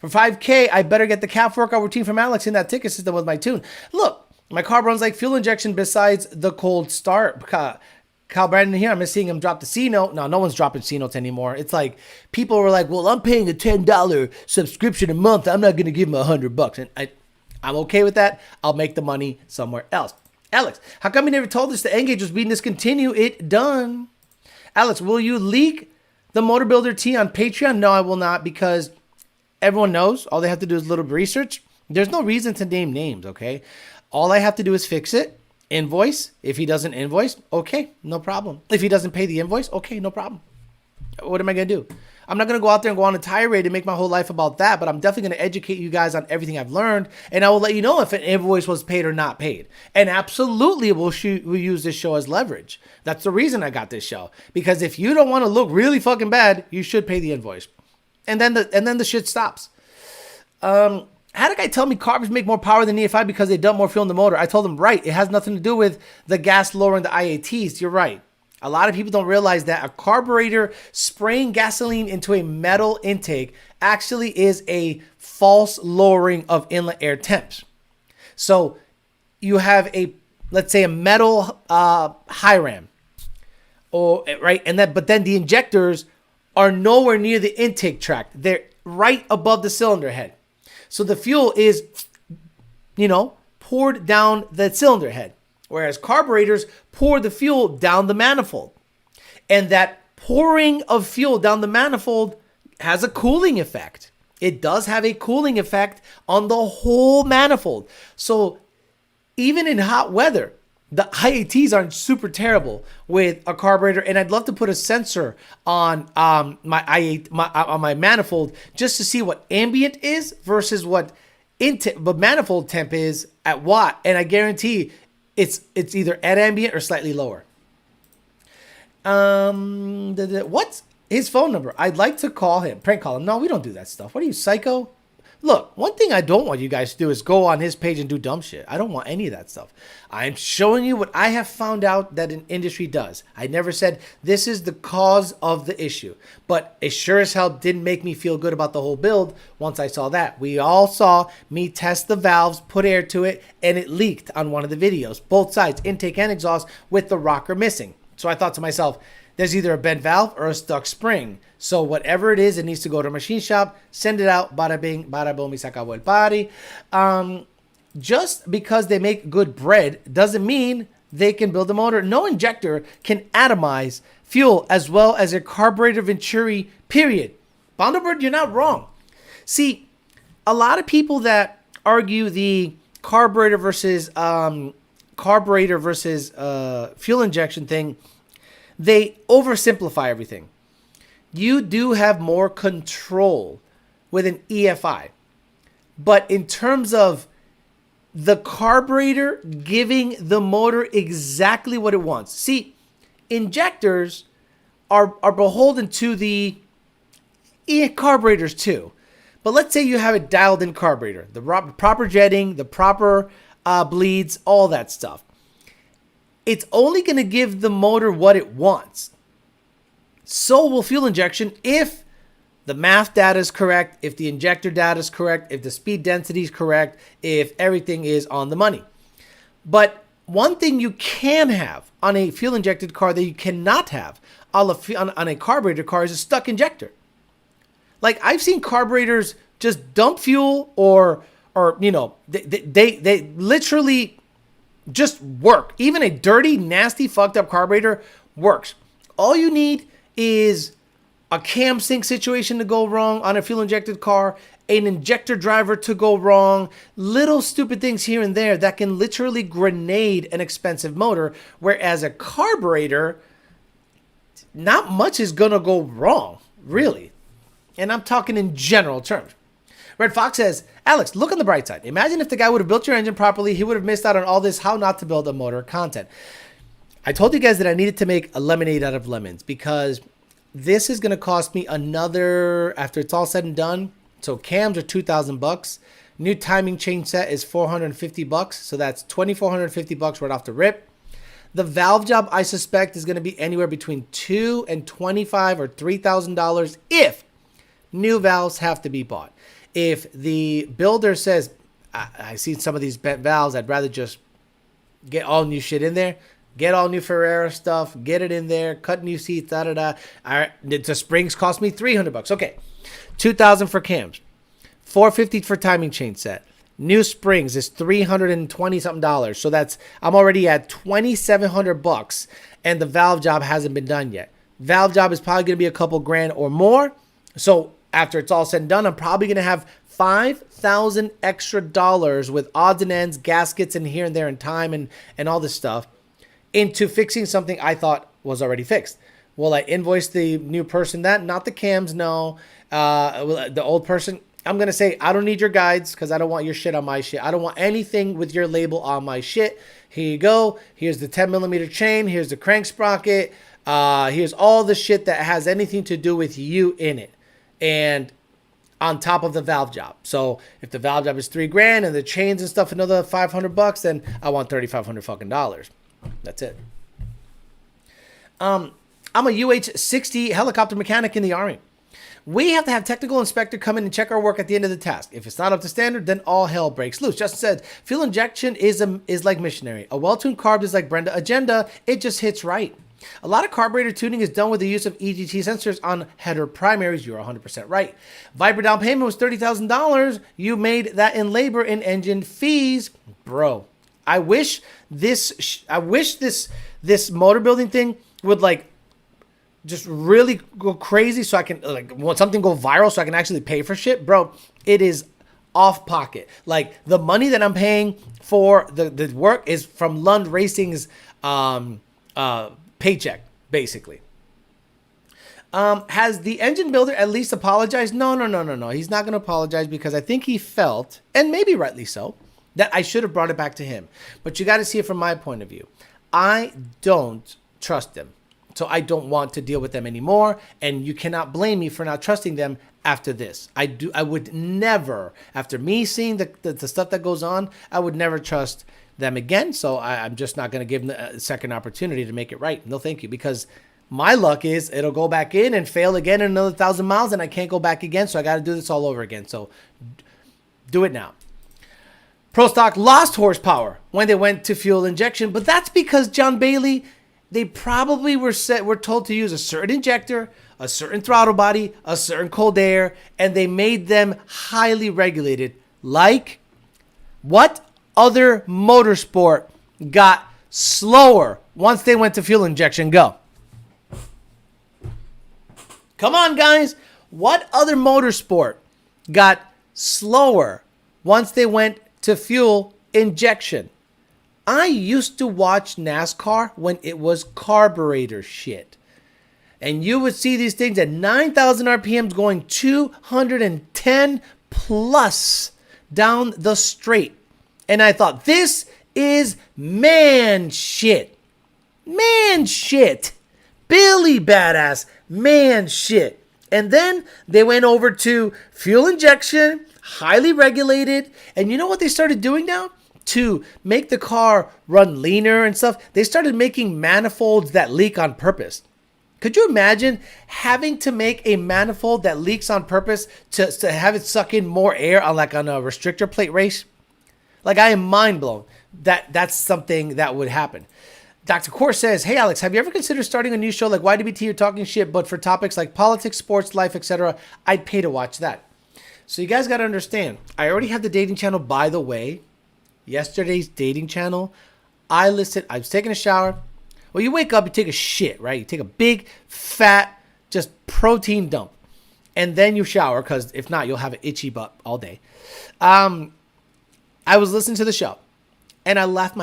For 5K, I better get the calf workout routine from Alex in that ticket system with my tune. Look, my car runs like fuel injection besides the cold start. Kyle Brandon here, I'm seeing him drop the C note. No one's dropping C notes anymore. It's like people were like, well, I'm paying a $10 subscription a month. I'm not going to give him $100. And I'm okay with that. I'll make the money somewhere else. Alex, how come you never told us the N-Gauge was being discontinued? It done. Alex, will you leak the Motor Builder T on Patreon? No, I will not, because everyone knows. All they have to do is a little research. There's no reason to name names, okay? All I have to do is fix it, invoice. If he doesn't invoice, okay, no problem. If he doesn't pay the invoice, okay, no problem. What am I going to do? I'm not going to go out there and go on a tirade and make my whole life about that, but I'm definitely going to educate you guys on everything I've learned, and I will let you know if an invoice was paid or not paid. And absolutely, we'll use this show as leverage. That's the reason I got this show, because if you don't want to look really fucking bad, you should pay the invoice. And then the shit stops. Had a guy tell me carbs make more power than EFI because they dump more fuel in the motor. I told him, right, it has nothing to do with the gas lowering the IATs. You're right. A lot of people don't realize that a carburetor spraying gasoline into a metal intake actually is a false lowering of inlet air temps. So you have let's say a metal high ram, right? But then the injectors are nowhere near the intake tract. They're right above the cylinder head. So the fuel is, poured down the cylinder head, whereas carburetors pour the fuel down the manifold. And that pouring of fuel down the manifold has a cooling effect. It does have a cooling effect on the whole manifold. So even in hot weather, the IATs aren't super terrible with a carburetor, and I'd love to put a sensor on my manifold just to see what ambient is versus what manifold temp is at watt, and I guarantee it's either at ambient or slightly lower. What's his phone number? I'd like to call him, prank call him. No, we don't do that stuff. What are you, psycho? Look, one thing I don't want you guys to do is go on his page and do dumb shit. I don't want any of that stuff. I'm showing you what I have found out that an industry does. I never said this is the cause of the issue, but it sure as hell didn't make me feel good about the whole build once I saw that. We all saw me test the valves, put air to it, and it leaked on one of the videos. Both sides, intake and exhaust, with the rocker missing. So I thought to myself, there's either a bent valve or a stuck spring. So whatever it is, it needs to go to a machine shop, send it out, bada bing, bada boom, y se acabó el party. Just because they make good bread doesn't mean they can build a motor. No injector can atomize fuel as well as a carburetor venturi, period. Bounderbird, you're not wrong. See, a lot of people that argue the carburetor versus fuel injection thing, they oversimplify everything. You do have more control with an EFI. But in terms of the carburetor giving the motor exactly what it wants. See, injectors are beholden to the carburetors too. But let's say you have a dialed in carburetor, the proper jetting, the proper bleeds, all that stuff. It's only going to give the motor what it wants. So will fuel injection if the math data is correct, if the injector data is correct, if the speed density is correct, if everything is on the money. But one thing you can have on a fuel injected car that you cannot have on a carburetor car is a stuck injector. Like I've seen carburetors just dump fuel or you know, they literally just work. Even a dirty, nasty, fucked up carburetor works. All you need is a cam sync situation to go wrong on a fuel injected car, an injector driver to go wrong, little stupid things here and there that can literally grenade an expensive motor. Whereas a carburetor, not much is gonna go wrong, really. And I'm talking in general terms. Red Fox says, Alex, look on the bright side. Imagine if the guy would have built your engine properly, he would have missed out on all this how not to build a motor content. I told you guys that I needed to make a lemonade out of lemons because this is going to cost me another, after it's all said and done. So cams are $2,000. New timing chain set is $450. So that's $2,450 right off the rip. The valve job, I suspect, is going to be anywhere between $2,000 and $25,000 or $3,000 if new valves have to be bought. If the builder says, I see some of these bent valves, I'd rather just get all new shit in there. Get all new Ferrera stuff, get it in there, cut new seats, da-da-da. All right, the springs cost me $300. Okay, $2,000 for cams, $450 for timing chain set. New springs is $320 something. So that's, I'm already at $2,700 and the valve job hasn't been done yet. Valve job is probably going to be a couple grand or more. So after it's all said and done, I'm probably going to have $5,000 extra dollars with odds and ends, gaskets, and here and there, and time and all this stuff into fixing something I thought was already fixed. Will I invoice the new person that? Not the cams, no. The old person, I'm going to say, I don't need your guides because I don't want your shit on my shit. I don't want anything with your label on my shit. Here you go. Here's the 10 millimeter chain. Here's the crank sprocket. Here's all the shit that has anything to do with you in it. And on top of the valve job. So if the valve job is $3,000 and the chains and stuff another $500, then I want $3,500 fucking dollars. That's it. I'm a UH-60 helicopter mechanic in the Army. We have to have technical inspector come in and check our work at the end of the task. If it's not up to standard, then all hell breaks loose. Justin said, fuel injection is like missionary. A well-tuned carb is like Brenda Agenda. It just hits right. A lot of carburetor tuning is done with the use of EGT sensors on header primaries. You're 100% right. Viper down payment was $30,000. You made that in labor and engine fees. Bro, I wish this motor building thing would like just really go crazy so I can want something go viral so I can actually pay for shit, bro, it is off pocket. Like the money that I'm paying for the work is from Lund Racing's paycheck, basically. Has the engine builder at least apologized? No. He's not going to apologize because I think he felt, and maybe rightly so, that I should have brought it back to him. But you got to see it from my point of view. I don't trust them. So I don't want to deal with them anymore. And you cannot blame me for not trusting them after this. I would never, after me seeing the stuff that goes on, I would never trust them again. So I'm just not going to give them a second opportunity to make it right. No, thank you. Because my luck is it'll go back in and fail again in another 1,000 miles and I can't go back again. So I got to do this all over again. So do it now. Pro Stock lost horsepower when they went to fuel injection, but that's because John Bailey, they probably were told to use a certain injector, a certain throttle body, a certain cold air, and they made them highly regulated. Like, what other motorsport got slower once they went to fuel injection? Go. Come on, guys. What other motorsport got slower once they went to fuel injection? I used to watch NASCAR when it was carburetor shit. And you would see these things at 9,000 RPMs going 210 plus down the straight. And I thought, this is man shit. Man shit. Billy badass. Man shit. And then they went over to fuel injection, highly regulated. And you know what they started doing now? To make the car run leaner and stuff, they started making manifolds that leak on purpose. Could you imagine having to make a manifold that leaks on purpose to have it suck in more air on a restrictor plate race? Like, I am mind blown that that's something that would happen. Dr. Core says, hey, Alex, have you ever considered starting a new show like YWT? You're talking shit, but for topics like politics, sports, life, etc., I'd pay to watch that. So you guys got to understand, I already have the dating channel, by the way. Yesterday's dating channel, I was taking a shower. Well, you wake up, you take a shit, right? You take a big, fat, just protein dump. And then you shower, because if not, you'll have an itchy butt all day. I was listening to the show, and I laughed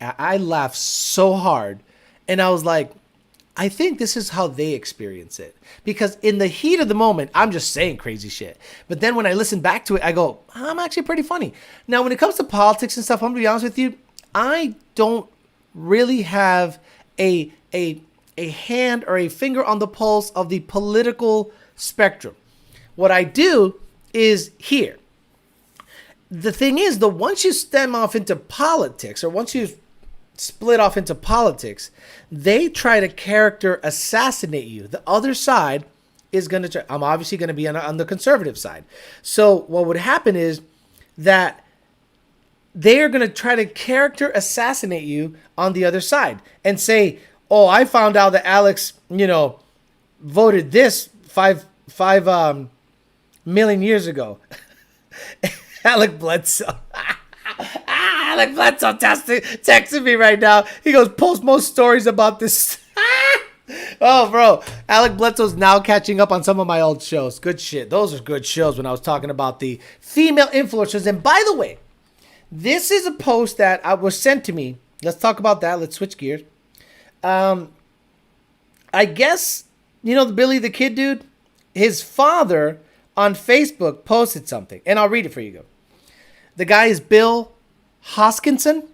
I laughed so hard. And I was like, I think this is how they experience it. Because in the heat of the moment, I'm just saying crazy shit. But then when I listen back to it, I go, I'm actually pretty funny. Now, when it comes to politics and stuff, I'm going to be honest with you, I don't really have a hand or a finger on the pulse of the political spectrum. What I do is here. The thing is, once you stem off into politics, or once you split off into politics, they try to character assassinate you. The other side is going to try. I'm obviously going to be on the conservative side. So what would happen is that they are going to try to character assassinate you on the other side and say, oh, I found out that Alex, voted this 5 million years ago. Alec Bledsoe. Alec Bledsoe texting me right now. He goes, post most stories about this. Oh, bro. Alec Bledsoe's now catching up on some of my old shows. Good shit. Those are good shows when I was talking about the female influencers. And by the way, this is a post that was sent to me. Let's talk about that. Let's switch gears. I guess, the Billy the Kid dude, his father on Facebook posted something. And I'll read it for you. The guy is Bill Hoskinson.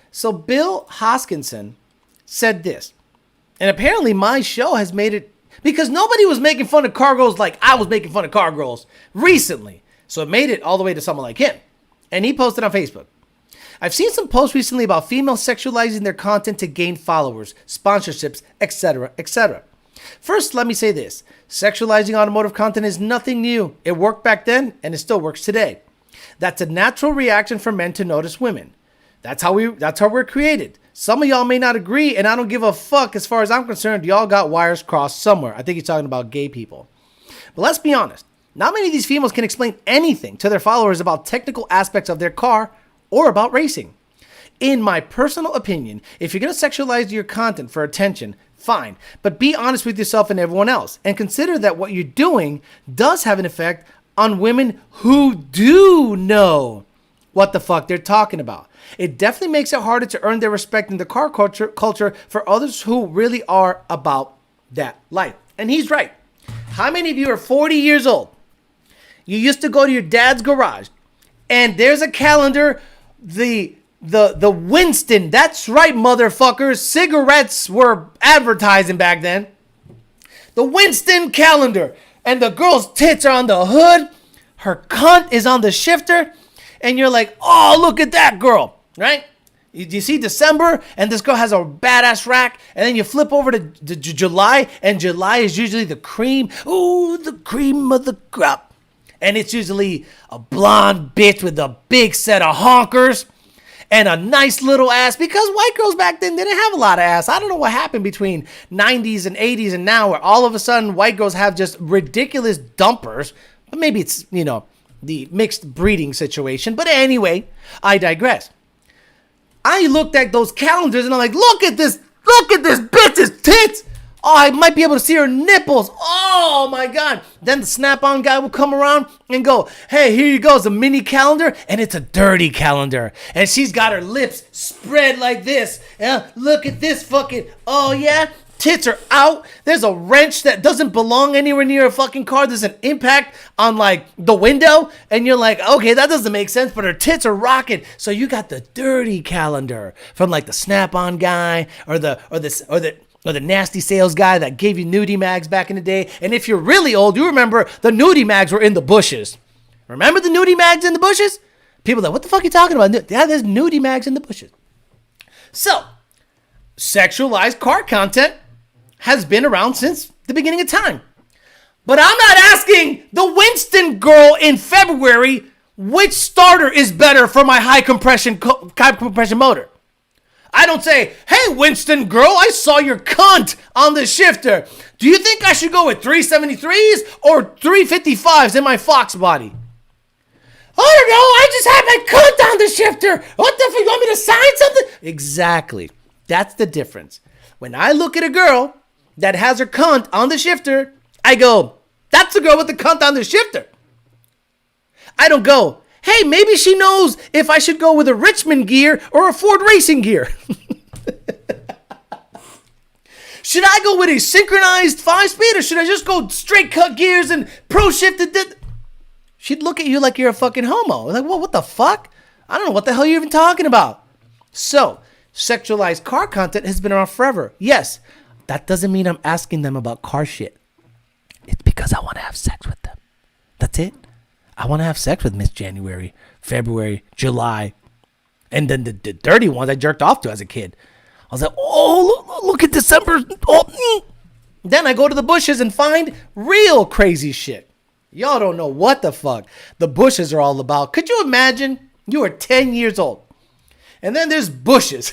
So Bill Hoskinson said this. And apparently my show has made it, because nobody was making fun of car girls like I was making fun of car girls recently. So it made it all the way to someone like him. And he posted on Facebook. I've seen some posts recently about females sexualizing their content to gain followers, sponsorships, etc., etc. First, let me say this. Sexualizing automotive content is nothing new. It worked back then, and it still works today. That's a natural reaction for men to notice women. That's how we're created. Some of y'all may not agree, and I don't give a fuck. As far as I'm concerned, y'all got wires crossed somewhere. I think he's talking about gay people. But let's be honest. Not many of these females can explain anything to their followers about technical aspects of their car or about racing. In my personal opinion, if you're going to sexualize your content for attention, fine. But be honest with yourself and everyone else. And consider that what you're doing does have an effect on women who do know what the fuck they're talking about. It definitely makes it harder to earn their respect in the car culture for others who really are about that life. And he's right. How many of you are 40 years old? You used to go to your dad's garage and there's a calendar, the Winston, that's right, motherfuckers. Cigarettes were advertising back then. The Winston calendar. And the girl's tits are on the hood. Her cunt is on the shifter. And you're like, oh, look at that girl, right? You see December, and this girl has a badass rack. And then you flip over to July, and July is usually the cream. Ooh, the cream of the crop. And it's usually a blonde bitch with a big set of honkers and a nice little ass, because white girls back then didn't have a lot of ass. I don't know what happened between 90s and 80s and now, where all of a sudden white girls have just ridiculous dumpers. But maybe it's, the mixed breeding situation. But anyway, I digress. I looked at those calendars and I'm like, look at this bitch's tits. Oh, I might be able to see her nipples. Oh my God. Then the Snap-on guy will come around and go, hey, here you go. It's a mini calendar, and it's a dirty calendar. And she's got her lips spread like this. Look at this fucking, oh yeah. Tits are out. There's a wrench that doesn't belong anywhere near a fucking car. There's an impact on like the window. And you're like, okay, that doesn't make sense, but her tits are rocking. So you got the dirty calendar from like the Snap-on guy or the nasty sales guy that gave you nudie mags back in the day. And if you're really old, you remember the nudie mags were in the bushes. Remember the nudie mags in the bushes? People are like, what the fuck are you talking about? Yeah, there's nudie mags in the bushes. So, sexualized car content has been around since the beginning of time. But I'm not asking the Winston girl in February which starter is better for my high compression motor. I don't say, hey, Winston girl, I saw your cunt on the shifter. Do you think I should go with 373s or 355s in my Fox body? I don't know. I just had my cunt on the shifter. What the fuck? You want me to sign something? Exactly. That's the difference. When I look at a girl that has her cunt on the shifter, I go, that's the girl with the cunt on the shifter. I don't go, hey, maybe she knows if I should go with a Richmond gear or a Ford racing gear. Should I go with a synchronized 5-speed or should I just go straight cut gears and pro shifted? She'd look at you like you're a fucking homo. Like, well, what the fuck? I don't know what the hell you're even talking about. So, sexualized car content has been around forever. Yes, that doesn't mean I'm asking them about car shit. It's because I want to have sex with them. That's it. I want to have sex with Miss January, February, July. And then the dirty ones I jerked off to as a kid. I was like, oh, look at December. Oh. Then I go to the bushes and find real crazy shit. Y'all don't know what the fuck the bushes are all about. Could you imagine you are 10 years old and then there's bushes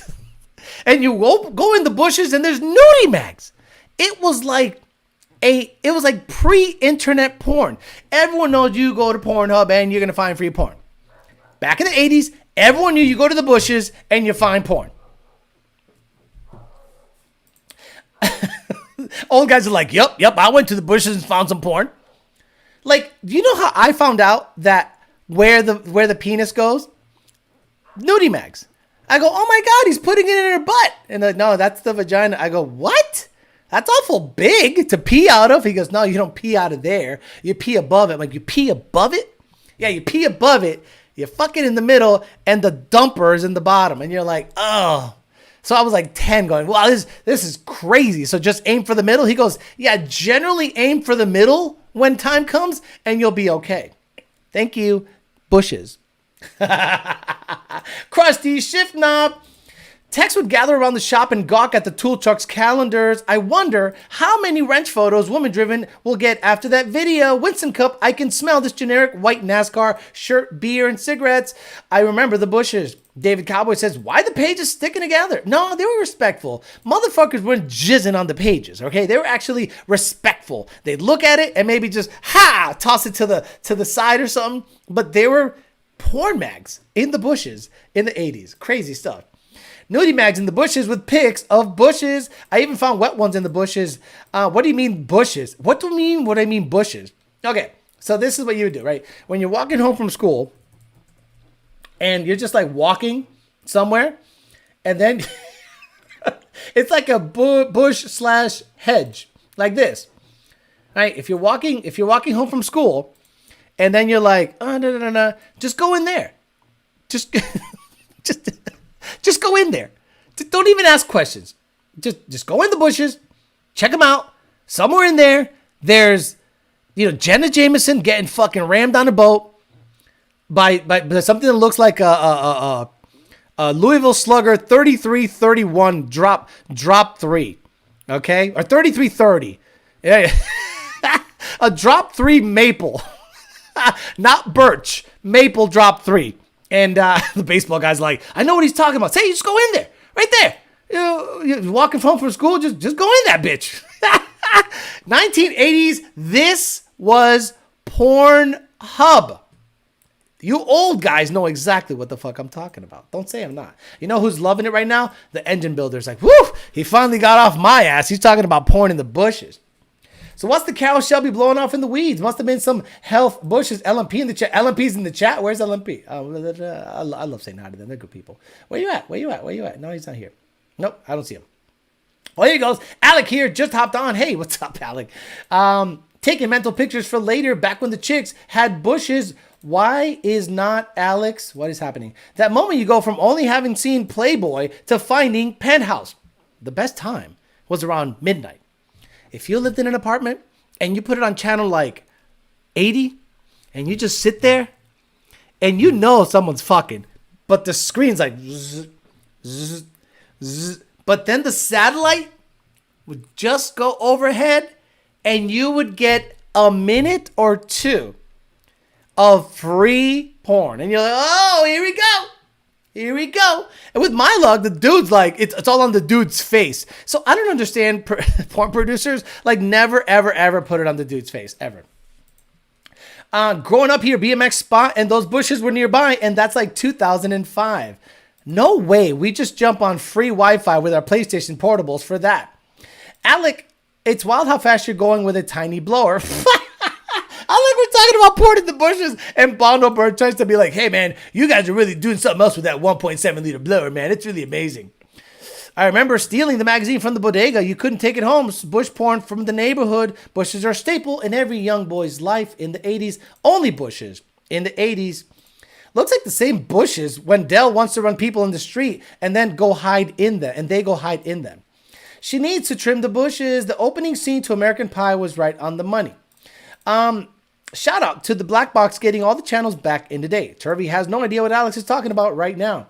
and you go in the bushes and there's nudie mags. It was like pre-internet porn. Everyone knows you go to Pornhub and you're going to find free porn. Back in the 80s, everyone knew you go to the bushes and you find porn. Old guys are like, yep, I went to the bushes and found some porn. Like, do you know how I found out that where the penis goes? Nudie mags. I go, oh my God, he's putting it in her butt. And they're like, no, that's the vagina. I go, what? That's awful big to pee out of. He goes, no, you don't pee out of there. You pee above it. I'm like, you pee above it? Yeah, you pee above it. You fuck it in the middle and the dumper is in the bottom. And you're like, oh. So I was like 10 going, wow, this is crazy. So just aim for the middle. He goes, yeah, generally aim for the middle when time comes and you'll be okay. Thank you. Bushes. Krusty shift knob. Tex would gather around the shop and gawk at the tool truck's calendars. I wonder how many wrench photos Woman Driven will get after that video. Winston Cup, I can smell this generic white NASCAR shirt, beer, and cigarettes. I remember the bushes. David Cowboy says, why the pages sticking together? No, they were respectful. Motherfuckers weren't jizzing on the pages, okay? They were actually respectful. They'd look at it and maybe just, toss it to the side or something. But they were porn mags in the bushes in the 80s. Crazy stuff. Nudie mags in the bushes with pics of bushes. I even found wet ones in the bushes. What do you mean bushes? What I mean bushes? Okay, so this is what you would do, right? When you're walking home from school and you're just like walking somewhere, and then it's like a bush slash hedge, like this, right? If you're walking home from school, and then you're like, oh, no, just go in there, just go in there. Don't even ask questions. Just go in the bushes, check them out. Somewhere in there, there's, Jenna Jameson getting fucking rammed on a boat by something that looks like a Louisville Slugger 33-31 drop 3, okay, or 33-30, yeah, a drop 3 maple, not birch, maple drop 3, and the baseball guy's like, I know what he's talking about. Say, just go in there, right there. You're walking home from school, just go in that bitch. 1980s. This was Pornhub. You old guys know exactly what the fuck I'm talking about. Don't say I'm not. You know who's loving it right now? The engine builder's like, woo, he finally got off my ass. He's talking about porn in the bushes. So what's the Carol Shelby blowing off in the weeds? Must have been some health bushes. LMP in the chat. LMP's in the chat. Where's LMP? I love saying hi to them. They're good people. Where you at? No, he's not here. Nope, I don't see him. Oh, here he goes. Alec here, just hopped on. Hey, what's up, Alec? Taking mental pictures for later, back when the chicks had bushes. Why is not Alex? What is happening? That moment you go from only having seen Playboy to finding Penthouse. The best time was around midnight. If you lived in an apartment and you put it on channel like 80 and you just sit there and you know someone's fucking, but the screen's like zzz, zzz, zzz. But then the satellite would just go overhead and you would get a minute or two of free porn. And you're like, oh, here we go. Here we go. And with my luck, the dude's like, it's all on the dude's face. So I don't understand porn producers, like never, ever, ever put it on the dude's face, ever. Growing up here, BMX spot, and those bushes were nearby, and that's like 2005. No way. We just jump on free Wi-Fi with our PlayStation portables for that. Alec, it's wild how fast you're going with a tiny blower. I like we're talking about porn in the bushes, and Bondo Bird tries to be like, hey, man, you guys are really doing something else with that 1.7 liter blower, man. It's really amazing. I remember stealing the magazine from the bodega. You couldn't take it home. Bush porn from the neighborhood. Bushes are a staple in every young boy's life in the 80s. Only bushes in the 80s. Looks like the same bushes when Dell wants to run people in the street and then go hide in them, and they go hide in them. She needs to trim the bushes. The opening scene to American Pie was right on the money. Shout out to the Black Box getting all the channels back in the day. Turvey has no idea what Alex is talking about right now.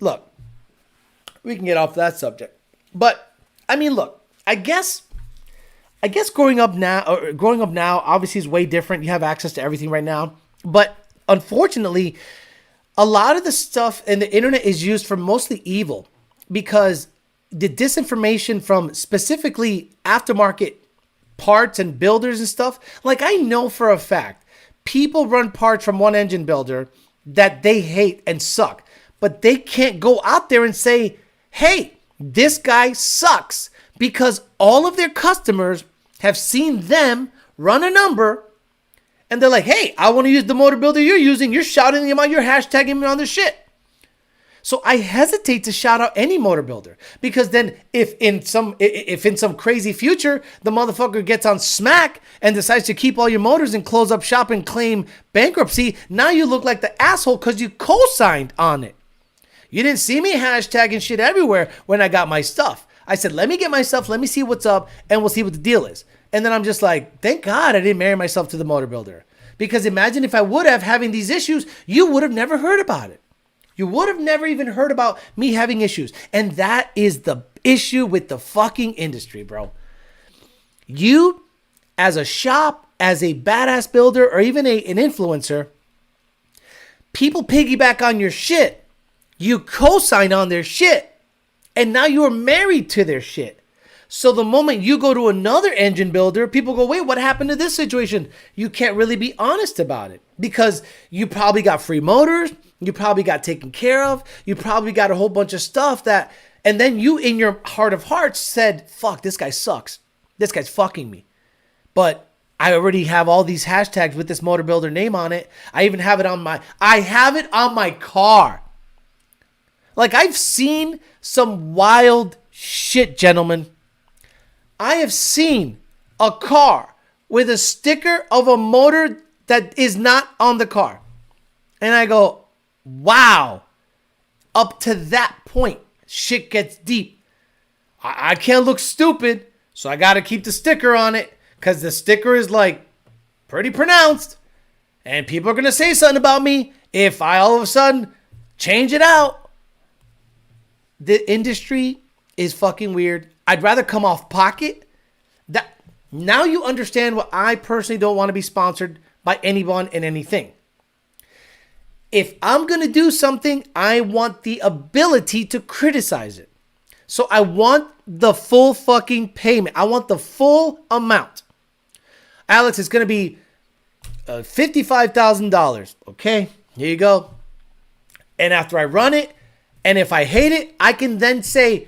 Look, we can get off that subject. But I mean, look, I guess growing up now, obviously is way different. You have access to everything right now. But unfortunately, a lot of the stuff in the internet is used for mostly evil, because the disinformation from specifically aftermarket parts and builders and stuff, like I know for a fact people run parts from one engine builder that they hate and suck, but they can't go out there and say, hey, this guy sucks, because all of their customers have seen them run a number and they're like, hey, I want to use the motor builder you're using. You're shouting him out, you're hashtagging him on the shit. So I hesitate to shout out any motor builder, because then if in some crazy future the motherfucker gets on smack and decides to keep all your motors and close up shop and claim bankruptcy, now you look like the asshole because you co-signed on it. You didn't see me hashtagging shit everywhere when I got my stuff. I said, let me get my stuff, let me see what's up, and we'll see what the deal is. And then I'm just like, thank God I didn't marry myself to the motor builder. Because imagine if I would have having these issues, you would have never heard about it. You would have never even heard about me having issues. And that is the issue with the fucking industry, bro. You, as a shop, as a badass builder, or even an influencer, people piggyback on your shit. You co-sign on their shit. And now you are married to their shit. So the moment you go to another engine builder, people go, wait, what happened to this situation? You can't really be honest about it. because you probably got free motors, you probably got taken care of, you probably got a whole bunch of stuff that, and then you in your heart of hearts said, fuck, this guy sucks. This guy's fucking me. But I already have all these hashtags with this motor builder name on it. I even have it on my car. Like, I've seen some wild shit, gentlemen. I have seen a car with a sticker of a motor that is not on the car. And I go, wow. Up to that point, shit gets deep. I can't look stupid, so I got to keep the sticker on it because the sticker is like pretty pronounced. And people are going to say something about me if I all of a sudden change it out. The industry is fucking weird. I'd rather come off pocket. That now you understand why I personally don't want to be sponsored by anyone and anything. If I'm going to do something, I want the ability to criticize it. So I want the full fucking payment. I want the full amount. Alex, it's going to be $55,000. Okay, here you go. And after I run it, and if I hate it, I can then say,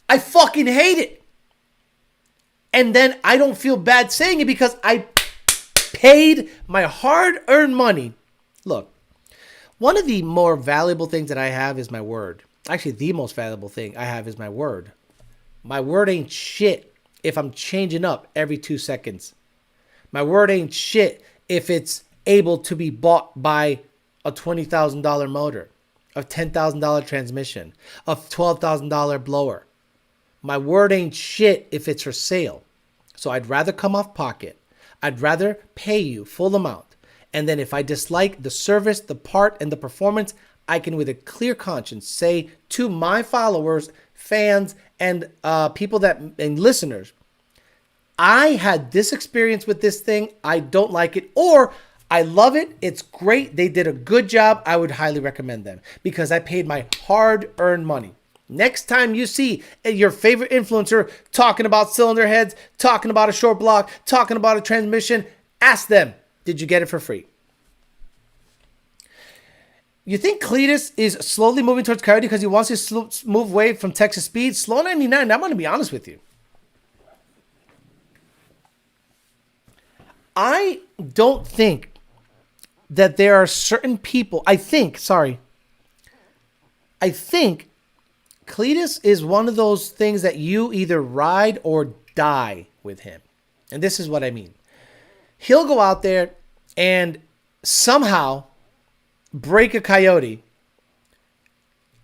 I fucking hate it. And then I don't feel bad saying it because I paid my hard-earned money. Look, one of the more valuable things that I have is my word. Actually, the most valuable thing I have is my word. My word ain't shit if I'm changing up every 2 seconds. My word ain't shit if it's able to be bought by a $20,000 motor, a $10,000 transmission, a $12,000 blower. My word ain't shit if it's for sale. So I'd rather come off pocket. I'd rather pay you full amount. And then if I dislike the service, the part, and the performance, I can with a clear conscience say to my followers, fans, and people and listeners, I had this experience with this thing. I don't like it, or I love it. It's great. They did a good job. I would highly recommend them because I paid my hard-earned money. Next time you see your favorite influencer talking about cylinder heads, talking about a short block, talking about a transmission, ask them, did you get it for free? You think Cletus is slowly moving towards Coyote because he wants to move away from Texas speed? Slow 99, I'm going to be honest with you. I don't think that there are certain people, I think Cletus is one of those things that you either ride or die with him. And this is what I mean. He'll go out there and somehow break a Coyote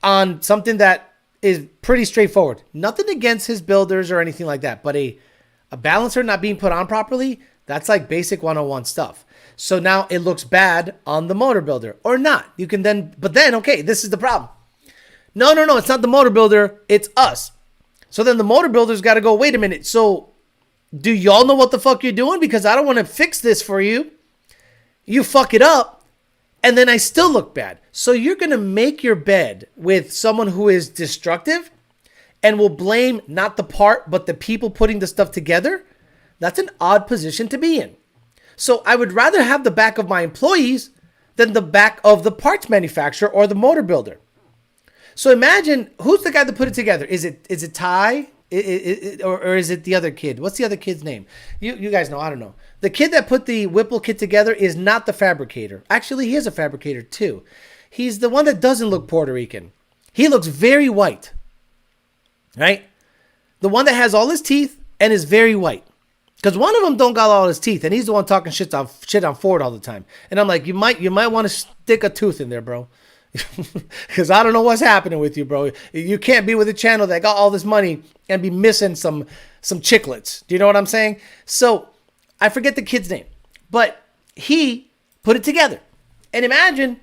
on something that is pretty straightforward. Nothing against his builders or anything like that, but a balancer not being put on properly, that's like basic 101 stuff. So now it looks bad on the motor builder or not. You can then, but then, okay, this is the problem. No, it's not the motor builder, it's us. So then the motor builder's got to go, wait a minute, so do y'all know what the fuck you're doing? Because I don't want to fix this for you. You fuck it up, and then I still look bad. So you're going to make your bed with someone who is destructive and will blame not the part, but the people putting the stuff together? That's an odd position to be in. So I would rather have the back of my employees than the back of the parts manufacturer or the motor builder. So imagine, who's the guy that put it together? Is it Ty? Or is it the other kid? What's the other kid's name? You guys know, I don't know. The kid that put the Whipple kit together is not the fabricator. Actually, he is a fabricator too. He's the one that doesn't look Puerto Rican. He looks very white. Right? The one that has all his teeth and is very white. Because one of them don't got all his teeth, and he's the one talking shit on Ford all the time. And I'm like, you might want to stick a tooth in there, bro. Because I don't know what's happening with you, bro. You can't be with a channel that got all this money and be missing some chiclets. Do you know what I'm saying? So I forget the kid's name, but he put it together. And imagine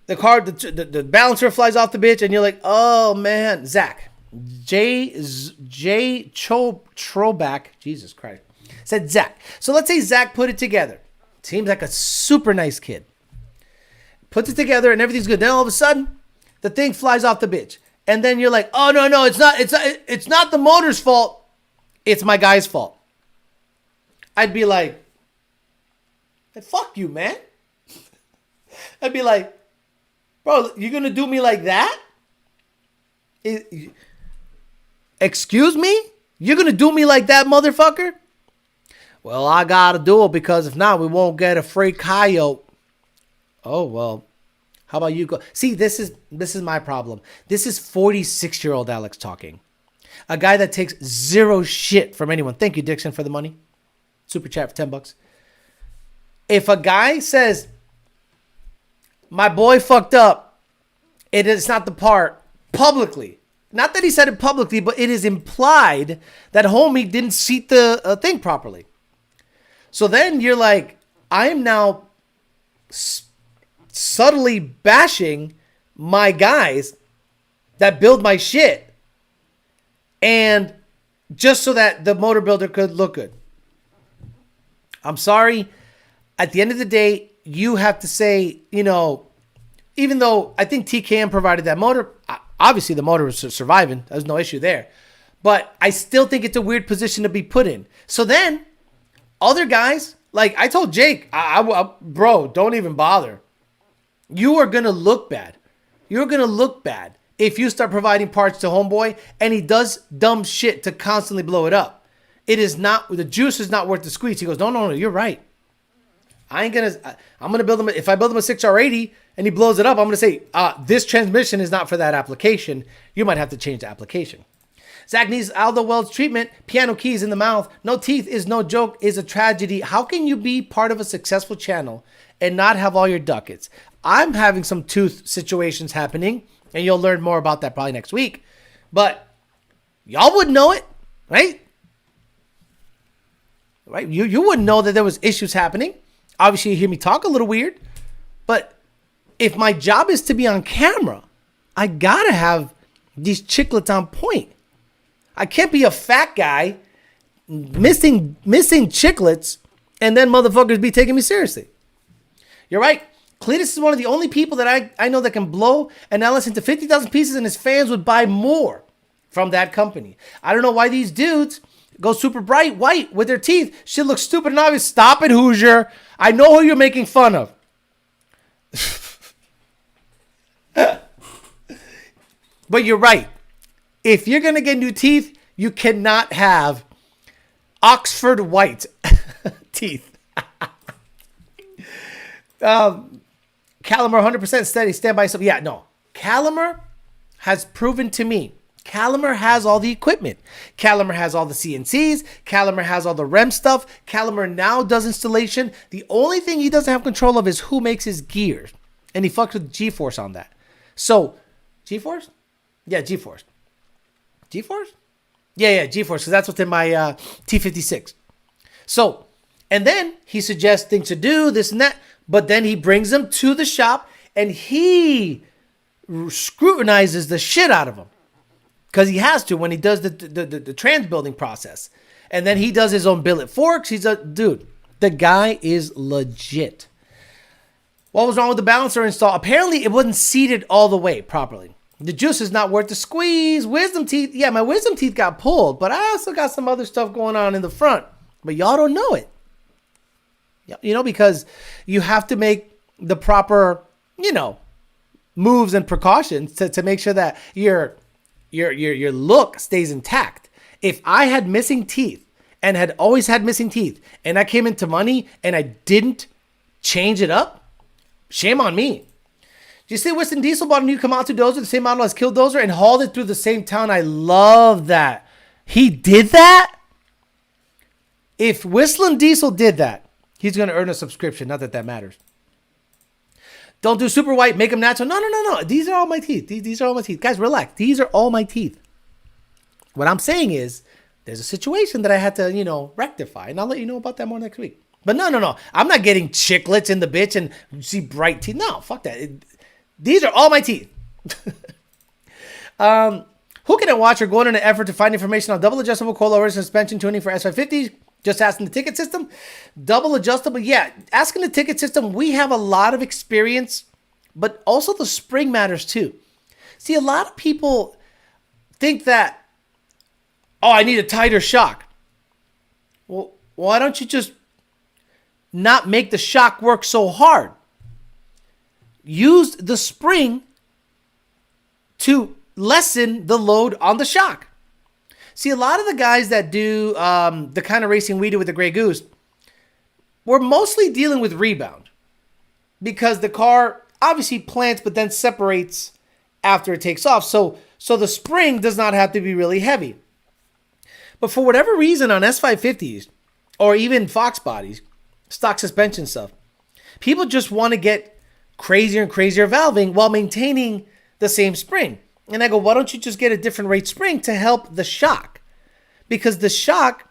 the car, the balancer flies off the bitch, and you're like, oh man, Zach, J Troback, Jesus Christ, said Zach. So let's say Zach put it together. Seems like a super nice kid. Puts it together and everything's good. Then all of a sudden, the thing flies off the bitch. And then you're like, oh, no, it's not the motor's fault. It's my guy's fault. I'd be like, hey, fuck you, man. I'd be like, bro, you're going to do me like that? Excuse me? You're going to do me like that, motherfucker? Well, I got to do it because if not, we won't get a free Coyote. Oh, well, how about you go? See, this is my problem. This is 46-year-old Alex talking. A guy that takes zero shit from anyone. Thank you, Dixon, for the money. Super chat for $10. If a guy says, my boy fucked up, it is not the part publicly. Not that he said it publicly, but it is implied that homie didn't seat the thing properly. So then you're like, I am now subtly bashing my guys that build my shit, and just so that the motor builder could look good. I'm sorry. At the end of the day, you have to say, even though I think TKM provided that motor, obviously the motor was surviving. There's no issue there. But I still think it's a weird position to be put in. So then, other guys, like I told Jake, bro, don't even bother. You are going to look bad. You're going to look bad if you start providing parts to homeboy and he does dumb shit to constantly blow it up. The juice is not worth the squeeze. He goes, no, you're right. I'm going to build him. If I build him a 6R80 and he blows it up, I'm going to say, this transmission is not for that application. You might have to change the application. Zach needs Aldo Weld's treatment. Piano keys in the mouth. No teeth is no joke, is a tragedy. How can you be part of a successful channel and not have all your ducats? I'm having some tooth situations happening, and you'll learn more about that probably next week. But y'all wouldn't know it, right? Right? You wouldn't know that there was issues happening. Obviously, you hear me talk a little weird. But if my job is to be on camera, I got to have these chiclets on point. I can't be a fat guy missing chiclets and then motherfuckers be taking me seriously. You're right. Cletus is one of the only people that I know that can blow an Ellis into 50,000 pieces, and his fans would buy more from that company. I don't know why these dudes go super bright white with their teeth. Shit looks stupid and obvious. Stop it, Hoosier. I know who you're making fun of. But you're right. If you're going to get new teeth, you cannot have Oxford white teeth. Calimer 100% steady, stand by yourself. Yeah, no. Calimer has proven to me. Calimer has all the equipment. Calimer has all the CNCs. Calimer has all the REM stuff. Calimer now does installation. The only thing he doesn't have control of is who makes his gears. And he fucks with G-Force on that. So, G-Force? Yeah, G-Force. G-Force? Yeah, G-Force, because that's what's in my T56. So, and then he suggests things to do, this and that, but then he brings them to the shop and he scrutinizes the shit out of them. Because he has to when he does the trans building process. And then he does his own billet forks. Dude, the guy is legit. What was wrong with the balancer install? Apparently it wasn't seated all the way properly. The juice is not worth the squeeze. Wisdom teeth. Yeah, my wisdom teeth got pulled, but I also got some other stuff going on in the front. But y'all don't know it. Because you have to make the proper, moves and precautions to make sure that your look stays intact. If I had missing teeth and had always had missing teeth and I came into money and I didn't change it up, shame on me. Did you see Winston Diesel bought a new Komatsu dozer, the same model as Kill Dozer, and hauled it through the same town? I love that. He did that? If Whistling Diesel did that, he's going to earn a subscription. Not that that matters. Don't do super white. Make them natural. No. These are all my teeth. These are all my teeth. Guys, relax. These are all my teeth. What I'm saying is there's a situation that I had to, rectify. And I'll let you know about that more next week. But no. I'm not getting chiclets in the bitch and see bright teeth. No, fuck that. These are all my teeth. Who can I watch or go in an effort to find information on double adjustable coilover suspension tuning for S550s? Just asking the ticket system. Double adjustable. Yeah, asking the ticket system. We have a lot of experience, but also the spring matters too. See, a lot of people think that, I need a tighter shock. Well, why don't you just not make the shock work so hard? used the spring to lessen the load on the shock. See, a lot of the guys that do the kind of racing we do with the Grey Goose, we're mostly dealing with rebound because the car obviously plants but then separates after it takes off. So the spring does not have to be really heavy. But for whatever reason on S550s or even Fox bodies, stock suspension stuff, people just want to get crazier and crazier valving while maintaining the same spring. And I go, why don't you just get a different rate spring to help the shock? Because the shock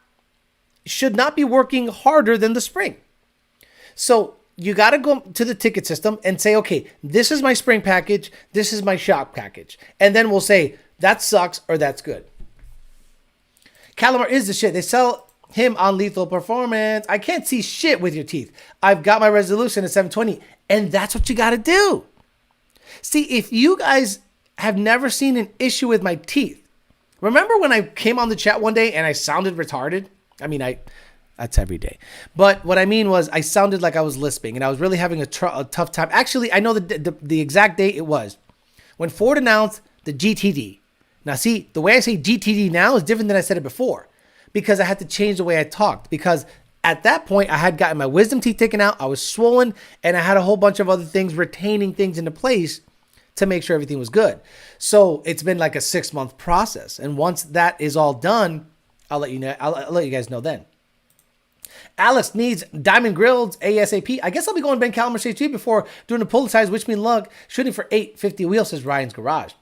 should not be working harder than the spring. So you got to go to the ticket system and say, okay, this is my spring package. This is my shock package. And then we'll say that sucks or that's good. Calamar is the shit. They sell him on Lethal Performance. I can't see shit with your teeth. I've got my resolution at 720, and that's what you got to do. See, if you guys have never seen an issue with my teeth, remember when I came on the chat one day and I sounded retarded? I mean, that's every day. But what I mean was I sounded like I was lisping, and I was really having a tough time. Actually, I know the exact date it was when Ford announced the GTD. Now, see, the way I say GTD now is different than I said it before because I had to change the way I talked because at that point, I had gotten my wisdom teeth taken out, I was swollen, and I had a whole bunch of other things retaining things into place to make sure everything was good. So it's been like a 6-month process. And once that is all done, I'll let you know. I'll let you guys know then. Alex needs diamond grills ASAP. I guess I'll be going Ben Calamar Stage 2 before doing the pull size, wish me luck. Shooting for 850 wheels, says Ryan's Garage.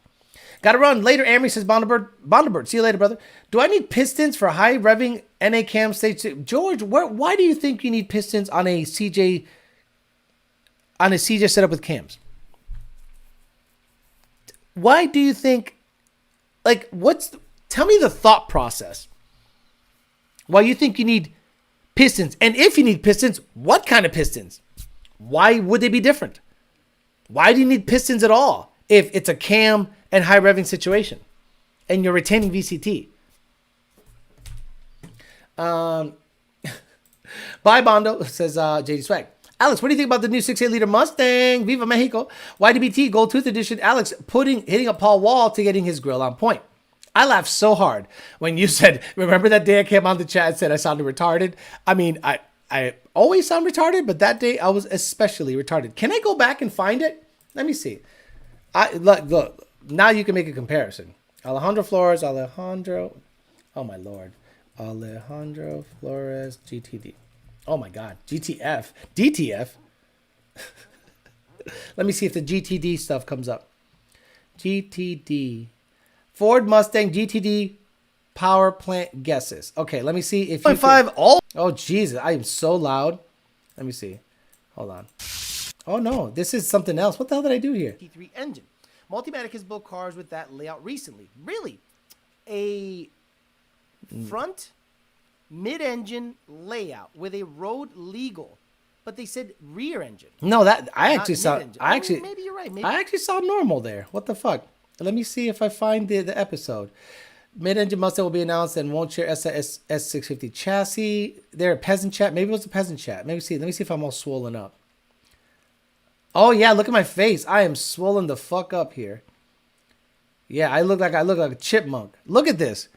Gotta run later. Amory says Bondabird. See you later, brother. Do I need pistons for high revving NA cam stage 2? George, why do you think you need pistons on a CJ setup with cams? Why do you think, like, tell me the thought process. Why you think you need pistons? And if you need pistons, what kind of pistons? Why would they be different? Why do you need pistons at all if it's a cam and high revving situation and you're retaining VCT? Bye, Bondo, says JD Swag. Alex, what do you think about the new 6.8 liter Mustang? Viva Mexico. YDBT Gold Tooth Edition. Alex hitting up Paul Wall to getting his grill on point. I laughed so hard when you said, remember that day I came on the chat and said I sounded retarded? I mean, I always sound retarded, but that day I was especially retarded. Can I go back and find it? Let me see. Look, now you can make a comparison. Alejandro Flores, oh my Lord. Alejandro Flores, GTD. Oh my God, GTF, DTF. Let me see if the GTD stuff comes up. GTD. Ford Mustang GTD power plant guesses. Okay, let me see if you can... Oh, Jesus, I am so loud. Let me see. Hold on. Oh, no, this is something else. What the hell did I do here? T3 engine. Multimatic has built cars with that layout recently. Really? A front mid-engine layout with a road legal, but they said rear engine. No, that I actually saw. Maybe you're right. I actually saw normal there. What the fuck? Let me see if I find the episode. Mid-engine Mustang will be announced and won't share S650 chassis. They're a peasant chat. Maybe it was a peasant chat. Let me see if I'm all swollen up. Oh yeah, look at my face. I am swollen the fuck up here. Yeah, I look like a chipmunk. Look at this.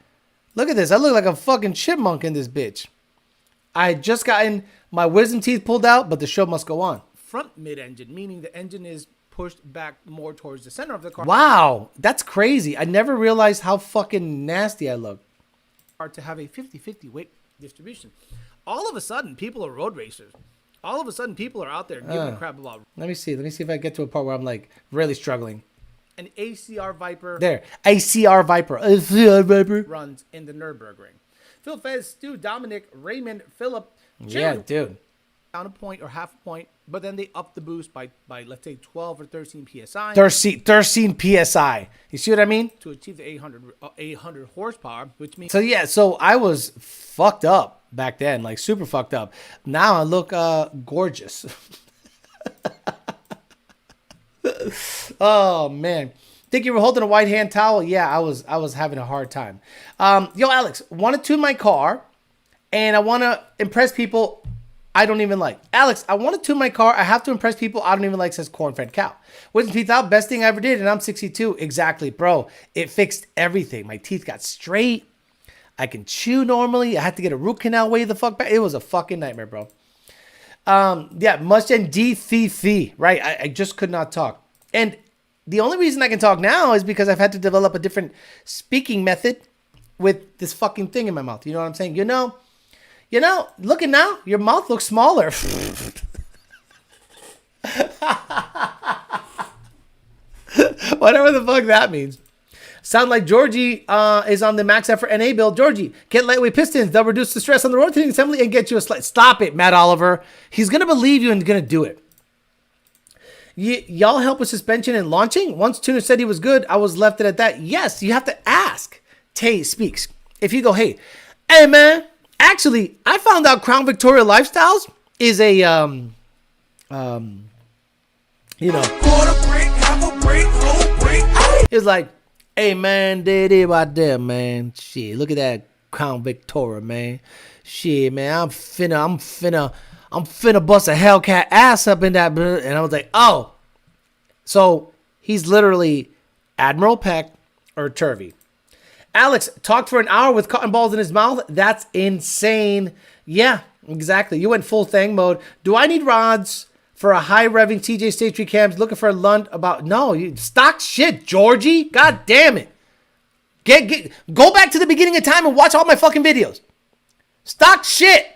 Look at this. I look like a fucking chipmunk in this bitch. I had just gotten my wisdom teeth pulled out, but the show must go on. Front mid-engine, meaning the engine is pushed back more towards the center of the car. Wow, that's crazy. I never realized how fucking nasty I look. Hard to have a 50-50 weight distribution. All of a sudden, people are road racers. All of a sudden, people are out there giving a crap about. Let me see if I get to a part where I'm like really struggling. An ACR Viper. There. ACR Viper. ACR Viper. Runs in the Nürburgring. Phil Fez, Stu, Dominic, Raymond, Philip. Yeah, dude. Down a point or half a point, but then they up the boost by let's say 12 or 13 PSI. 13 PSI. You see what I mean? To achieve the 800 horsepower, which means... So I was fucked up back then, like super fucked up. Now I look gorgeous. Oh man, think you were holding a white hand towel? Yeah, I was having a hard time. Yo, Alex, want to tune my car, and I want to impress people. I don't even like. Alex, I want to tune my car. I have to impress people I don't even like, says corn-fed cow. Wisdom teeth out, best thing I ever did, and I'm 62. Exactly, bro. It fixed everything. My teeth got straight. I can chew normally. I had to get a root canal way the fuck back. It was a fucking nightmare, bro. Yeah, Mustang D right? I just could not talk. And the only reason I can talk now is because I've had to develop a different speaking method with this fucking thing in my mouth. You know what I'm saying? You know, looking now, your mouth looks smaller. Whatever the fuck that means. Sound like Georgie is on the max effort NA build. Georgie, get lightweight pistons. They'll reduce the stress on the rotating assembly and get you a slight. Stop it, Matt Oliver. He's going to believe you and going to do it. Y'all help with suspension and launching? Once Tuner said he was good, I was left it at that. Yes, you have to ask. Tay speaks. If you go, hey man, actually, I found out Crown Victoria Lifestyles is a, you know, quarter break, half a break, whole break. It's like, hey man, they right there, man. Shit, look at that Crown Victoria, man. Shit, man, I'm finna bust a Hellcat ass up in that. And I was like, oh. So he's literally Admiral Peck or Turvey. Alex talked for an hour with cotton balls in his mouth. That's insane. Yeah, exactly. You went full thing mode. Do I need rods for a high revving TJ Stage 3 cams? Looking for a lunt about... No, you stock shit, Georgie. God damn it. Go back to the beginning of time and watch all my fucking videos. Stock shit.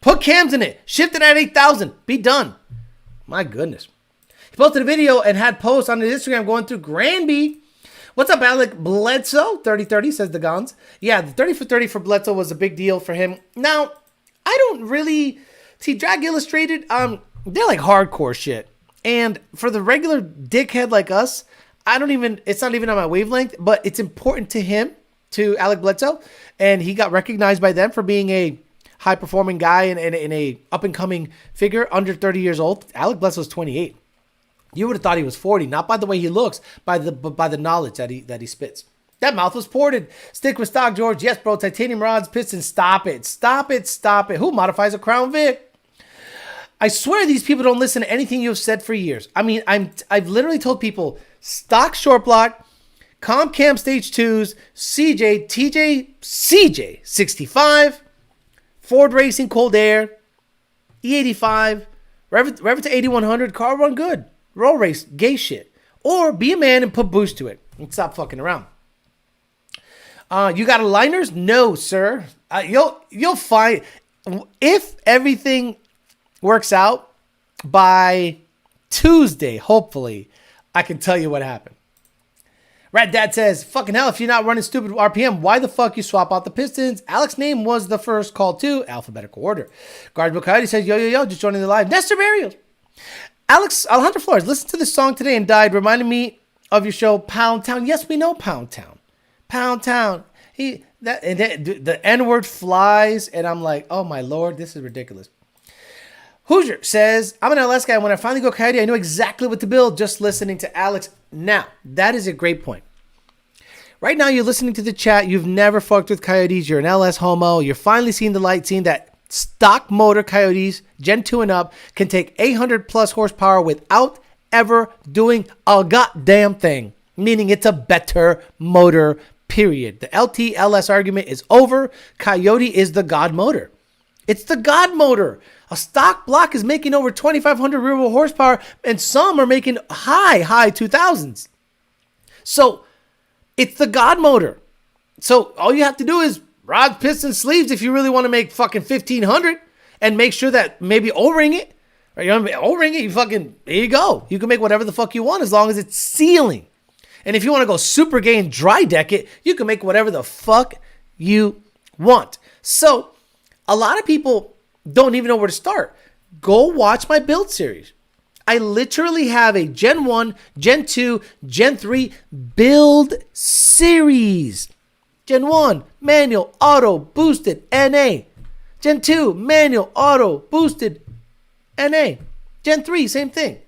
Put cams in it. Shift it at 8,000. Be done. My goodness. He posted a video and had posts on his Instagram going through Granby. What's up, Alec Bledsoe? 30-30, says the Gons. Yeah, the 30 for 30 for Bledsoe was a big deal for him. Now, I don't really... See, Drag Illustrated, they're like hardcore shit. And for the regular dickhead like us, it's not even on my wavelength, but it's important to him, to Alec Bledsoe. And he got recognized by them for being a high-performing guy and a up-and-coming figure under 30 years old. Alec Bledsoe's 28. You would have thought he was 40, not by the way he looks, by the knowledge that he spits. That mouth was ported. Stick with stock, George. Yes, bro. Titanium rods, pistons. Stop it. Stop it. Stop it. Who modifies a Crown Vic? I swear these people don't listen to anything you've said for years. I mean, I've literally told people stock short block, comp cam stage 2s, CJ, TJ, CJ 65, Ford Racing Cold Air, E85, rev it to 8100, car run good. Roll race, gay shit. Or be a man and put boost to it and stop fucking around. You got aligners? No, sir. You'll find, if everything works out by Tuesday, hopefully, I can tell you what happened. Rat Dad says, fucking hell, if you're not running stupid RPM, why the fuck you swap out the pistons? Alex's name was the first call too, alphabetical order. Guardsman Coyote says, yo, just joining the live. Nestor Burial. Alex Alejandro Flores listened to this song today and died, reminding me of your show Pound Town. Yes, we know Pound Town. Pound Town. The N-word flies, and I'm like, oh my lord, this is ridiculous. Hoosier says, I'm an LS guy. When I finally go Coyote, I know exactly what to build just listening to Alex. Now, that is a great point. Right now, you're listening to the chat. You've never fucked with Coyotes. You're an LS homo. You're finally seeing the light, seeing that stock motor Coyotes, Gen 2 and up, can take 800 plus horsepower without ever doing a goddamn thing. Meaning it's a better motor, period. The LT-LS argument is over. Coyote is the god motor. It's the god motor. A stock block is making over 2,500 real horsepower, and some are making high 2000s. So it's the god motor. So all you have to do is rods, pistons, sleeves if you really want to make fucking 1,500, and make sure that maybe O-ring it. Or you know, O-ring it, there you go. You can make whatever the fuck you want as long as it's sealing. And if you want to go super gay and dry deck it, you can make whatever the fuck you want. So a lot of people don't even know where to start. Go watch my build series. I literally have a Gen 1, Gen 2, Gen 3 build series. Gen 1, manual, auto, boosted, NA. Gen 2, manual, auto, boosted, NA. Gen 3, same thing.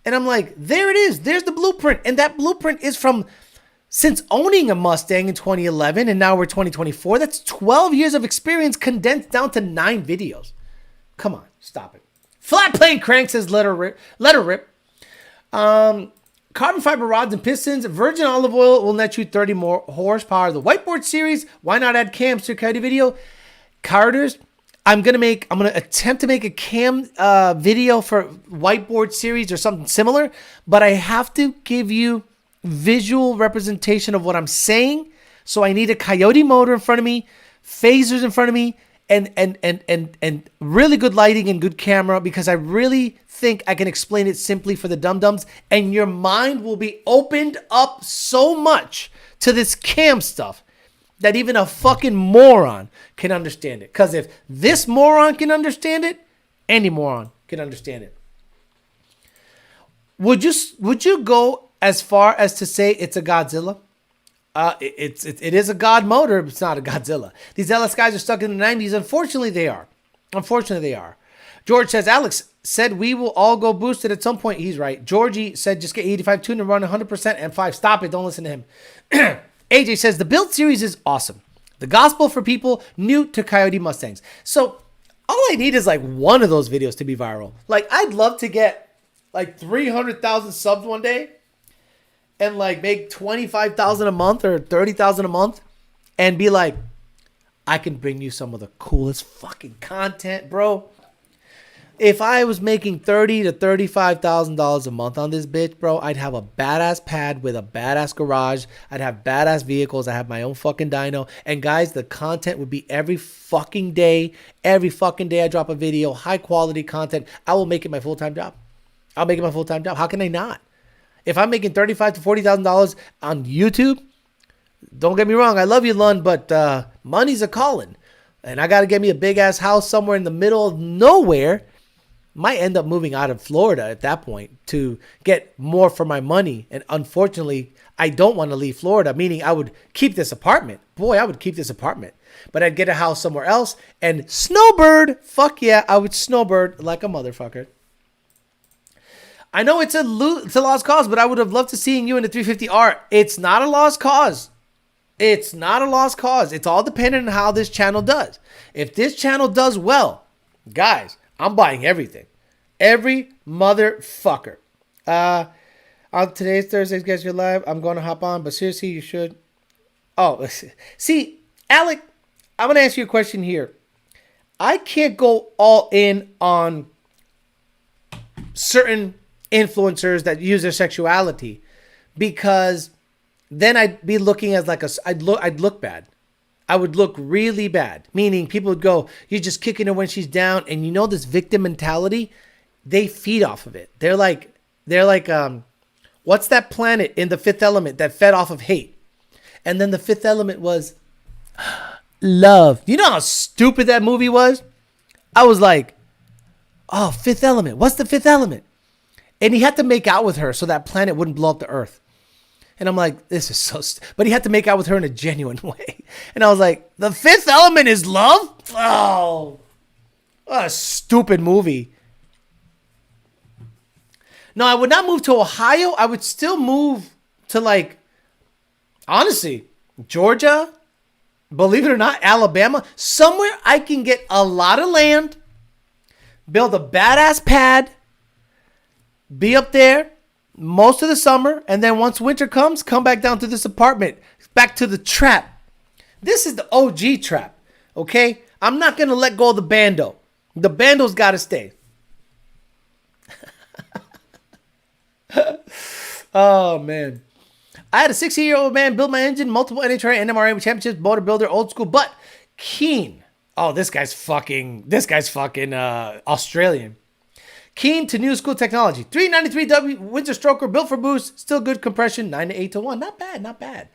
And I'm like, there it is. There's the blueprint. And that blueprint is from since owning a Mustang in 2011, and now we're 2024. That's 12 years of experience condensed down to 9 videos. Come on, stop it. Flat plane crank says let her rip. Carbon fiber rods and pistons. Virgin olive oil will net you 30 more horsepower. The whiteboard series. Why not add cams to your Coyote video? Carburetors. I'm gonna attempt to make a cam video for whiteboard series or something similar, but I have to give you visual representation of what I'm saying. So I need a Coyote motor in front of me, phasers in front of me, and really good lighting and good camera, because I really think I can explain it simply for the dum-dums, and your mind will be opened up so much to this cam stuff that even a fucking moron can understand it. Because if this moron can understand it, any moron can understand it. Would you go as far as to say it's a Godzilla? It is a God motor, but it's not a Godzilla. These LS guys are stuck in the 90s. Unfortunately, they are. George says, Alex said we will all go boosted at some point. He's right. Georgie said, just get 85 tune and run 100% M5. Stop it. Don't listen to him. AJ says, the build series is awesome. The gospel for people new to Coyote Mustangs. So all I need is like one of those videos to be viral. Like, I'd love to get like 300,000 subs one day and like make 25,000 a month or 30,000 a month and be like, I can bring you some of the coolest fucking content, bro. If I was making $30,000 to $35,000 a month on this bitch, bro, I'd have a badass pad with a badass garage. I'd have badass vehicles. I have my own fucking dyno. And guys, the content would be every fucking day. Every fucking day I drop a video, high quality content. I will make it my full-time job. I'll make it my full-time job. How can I not? If I'm making $35,000 to $40,000 on YouTube, don't get me wrong, I love you, Lund, but money's a calling. And I got to get me a big-ass house somewhere in the middle of nowhere. Might end up moving out of Florida at that point to get more for my money. And unfortunately, I don't want to leave Florida, meaning I would keep this apartment. Boy, I would keep this apartment. But I'd get a house somewhere else and snowbird. Fuck yeah, I would snowbird like a motherfucker. I know it's a lost cause, but I would have loved to seeing you in the 350R. It's not a lost cause. It's not a lost cause. It's all dependent on how this channel does. If this channel does well, guys, I'm buying everything. Every motherfucker. On today's Thursday, guys, you're live. I'm going to hop on, but seriously, you should. Oh, see, Alec, I'm going to ask you a question here. I can't go all in on certain influencers that use their sexuality, because then I'd be looking as like I'd look bad. I would look really bad, meaning people would go, you're just kicking her when she's down. And you know, this victim mentality, they feed off of it. They're like, what's that planet in The Fifth Element that fed off of hate? And then The Fifth Element was love. You know how stupid that movie was? I was like, oh, Fifth Element. What's the Fifth Element? And he had to make out with her so that planet wouldn't blow up the Earth. And I'm like, this is so... But he had to make out with her in a genuine way. And I was like, the fifth element is love? Oh, what a stupid movie. No, I would not move to Ohio. I would still move to, like, honestly, Georgia, believe it or not, Alabama. Somewhere I can get a lot of land, build a badass pad, be up there most of the summer, and then once winter comes, come back down to this apartment, back to the trap. This is the OG trap, okay? I'm not going to let go of the bando. The bando's got to stay. Oh, man. I had a 60-year-old man build my engine, multiple NHRA and NMRA championships, motor builder, old school, but keen. Oh, this guy's fucking Australian. Keen to new school technology. 393W Winter Stroker, built for boost, still good compression, 9 to 8 to 1. Not bad, not bad.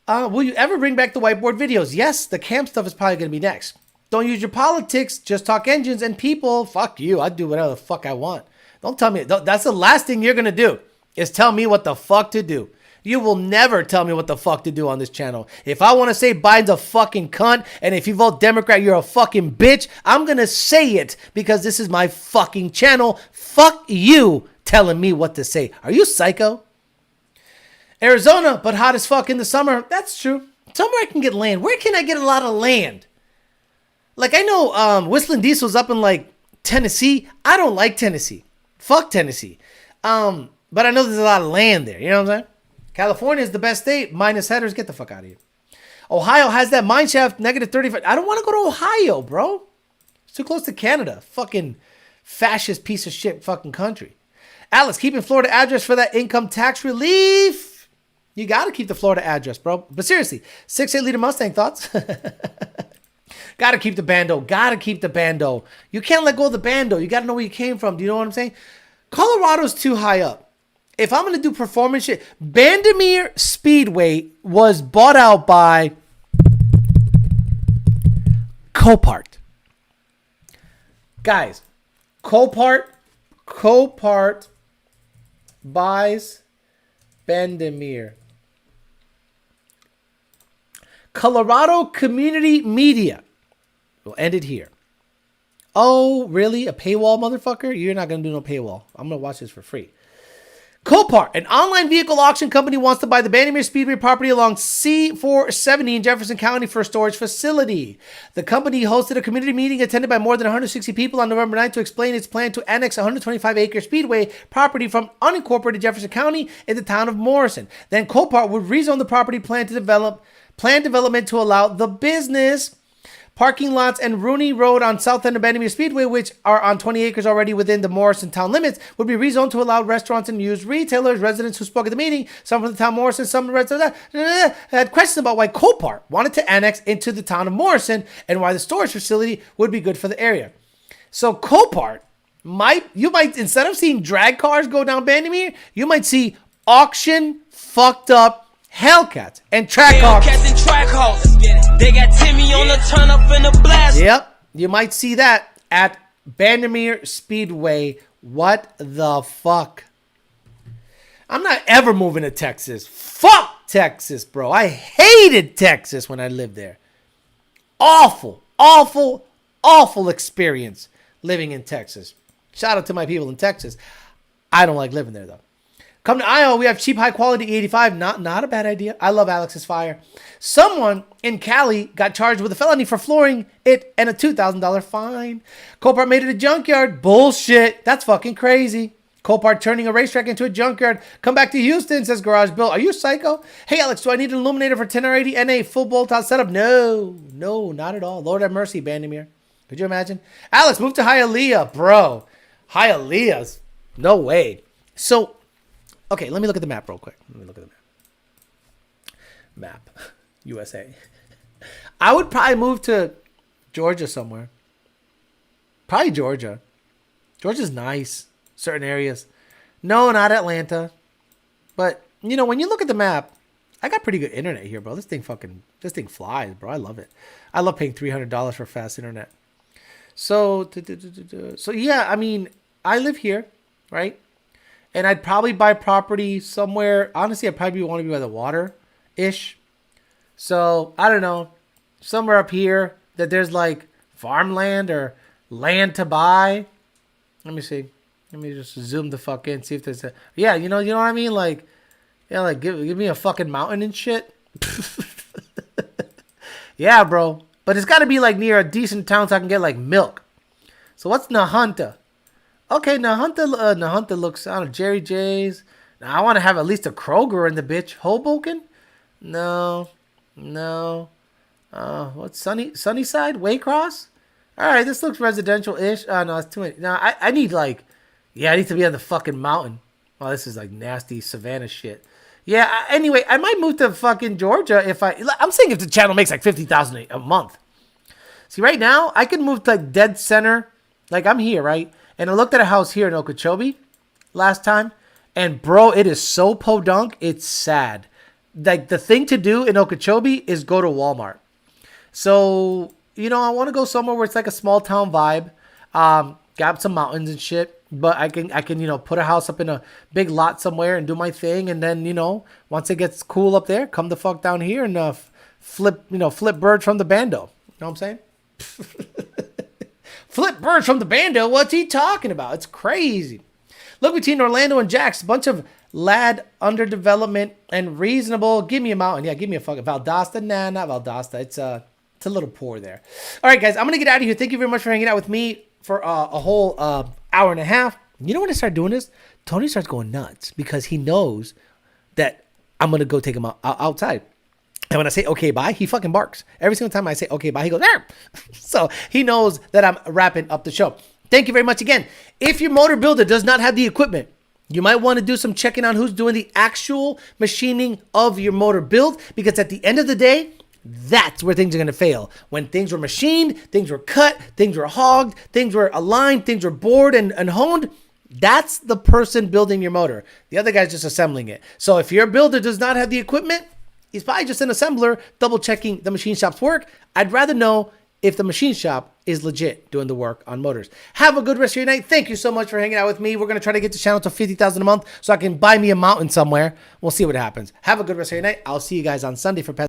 Will you ever bring back the whiteboard videos? Yes, the camp stuff is probably going to be next. Don't use your politics, just talk engines and people. Fuck you, I do whatever the fuck I want. Don't tell me, that's the last thing you're going to do, is tell me what the fuck to do. You will never tell me what the fuck to do on this channel. If I want to say Biden's a fucking cunt, and if you vote Democrat, you're a fucking bitch, I'm going to say it because this is my fucking channel. Fuck you telling me what to say. Are you psycho? Arizona, but hot as fuck in the summer. That's true. Somewhere I can get land. Where can I get a lot of land? Like, I know Whistling Diesel's up in, like, Tennessee. I don't like Tennessee. Fuck Tennessee. But I know there's a lot of land there. You know what I'm saying? California is the best state. Minus headers. Get the fuck out of here. Ohio has that mine shaft, negative 35. I don't want to go to Ohio, bro. It's too close to Canada. Fucking fascist piece of shit fucking country. Alex, keeping Florida address for that income tax relief. You got to keep the Florida address, bro. But seriously, 6.8 liter Mustang thoughts? Got to keep the bando. Got to keep the bando. You can't let go of the bando. You got to know where you came from. Do you know what I'm saying? Colorado's too high up. If I'm going to do performance shit, Bandimere Speedway was bought out by Copart. Guys, Copart buys Bandimere. Colorado Community Media. We'll end it here. Oh, really? A paywall, motherfucker? You're not going to do no paywall. I'm going to watch this for free. Copart, an online vehicle auction company, wants to buy the Bandimere Speedway property along C470 in Jefferson County for a storage facility. The company hosted a community meeting attended by more than 160 people on November 9th to explain its plan to annex 125-acre Speedway property from unincorporated Jefferson County in the town of Morrison. Then Copart would rezone the property plan development to allow the business. Parking lots and Rooney Road on south end of Bandimere Speedway, which are on 20 acres already within the Morrison town limits, would be rezoned to allow restaurants and used retailers. Residents who spoke at the meeting, some from the town of Morrison, some residents had questions about why Copart wanted to annex into the town of Morrison and why the storage facility would be good for the area. So Copart might instead of seeing drag cars go down Bandimere, you might see auction fucked up Hellcats and track cars. They got Timmy on the turn up in the blast. Yep, you might see that at Bandimere Speedway. What the fuck? I'm not ever moving to Texas. Fuck Texas, bro. I hated Texas when I lived there. Awful, awful, awful experience living in Texas. Shout out to my people in Texas. I don't like living there though. Come to Iowa, we have cheap, high-quality E85. Not a bad idea. I love Alex's Fire. Someone in Cali got charged with a felony for flooring it and a $2,000 fine. Copart made it a junkyard. Bullshit. That's fucking crazy. Copart turning a racetrack into a junkyard. Come back to Houston, says Garage Bill. Are you psycho? Hey, Alex, do I need an illuminator for 10R80 NA full bolt-out setup? No, not at all. Lord have mercy, Bandimere. Could you imagine? Alex, move to Hialeah. Bro, Hialeah's no way. So... okay, let me look at the map real quick. Let me look at the map. Map. USA. I would probably move to Georgia somewhere. Probably Georgia. Georgia's nice. Certain areas. No, not Atlanta. But, you know, when you look at the map, I got pretty good internet here, bro. This thing flies, bro. I love it. I love paying $300 for fast internet. So yeah, I mean, I live here, right? And I'd probably buy property somewhere. Honestly, I'd probably want to be by the water-ish. So, I don't know. Somewhere up here that there's like farmland or land to buy. Let me see. Let me just zoom the fuck in. See if there's a... yeah, you know what I mean? Like, yeah, like give me a fucking mountain and shit. Yeah, bro. But it's got to be like near a decent town so I can get like milk. So what's Nahunta? Okay, Nahunta looks, I don't know, Jerry J's. Now, I want to have at least a Kroger in the bitch. Hoboken? No. What's Sunnyside? Waycross? All right, this looks residential-ish. No, it's too many. No, I need like, yeah, I need to be on the fucking mountain. Oh, this is like nasty Savannah shit. Yeah, anyway, I might move to fucking Georgia if I'm saying if the channel makes like $50,000 a month. See, right now, I could move to like dead center. Like, I'm here, right? And I looked at a house here in Okeechobee last time. And, bro, it is so podunk, it's sad. Like, the thing to do in Okeechobee is go to Walmart. So, you know, I want to go somewhere where it's like a small town vibe. Got some mountains and shit. But I can, you know, put a house up in a big lot somewhere and do my thing. And then, you know, once it gets cool up there, come the fuck down here and flip birds from the bando. You know what I'm saying? Flip birds from the bando? What's he talking about? It's crazy. Look between Orlando and Jax. Bunch of lad under development and reasonable. Give me a mountain. Yeah, give me a fucking Valdosta. Nah, not Valdosta. It's a little poor there. All right, guys, I'm going to get out of here. Thank you very much for hanging out with me. for a whole hour and a half. You know when I start doing this? Tony starts going nuts because he knows that I'm going to go take him outside. And when I say, okay, bye, he fucking barks. Every single time I say, okay, bye, he goes, Arr! So he knows that I'm wrapping up the show. Thank you very much again. If your motor builder does not have the equipment, you might want to do some checking on who's doing the actual machining of your motor build, because at the end of the day, that's where things are going to fail. When things were machined, things were cut, things were hogged, things were aligned, things were bored and honed. That's the person building your motor. The other guy's just assembling it. So if your builder does not have the equipment, he's probably just an assembler double checking the machine shop's work. I'd rather know if the machine shop is legit doing the work on motors. Have a good rest of your night. Thank you so much for hanging out with me. We're going to try to get the channel to 50,000 a month so I can buy me a mountain somewhere. We'll see what happens. Have a good rest of your night. I'll see you guys on Sunday for Pet.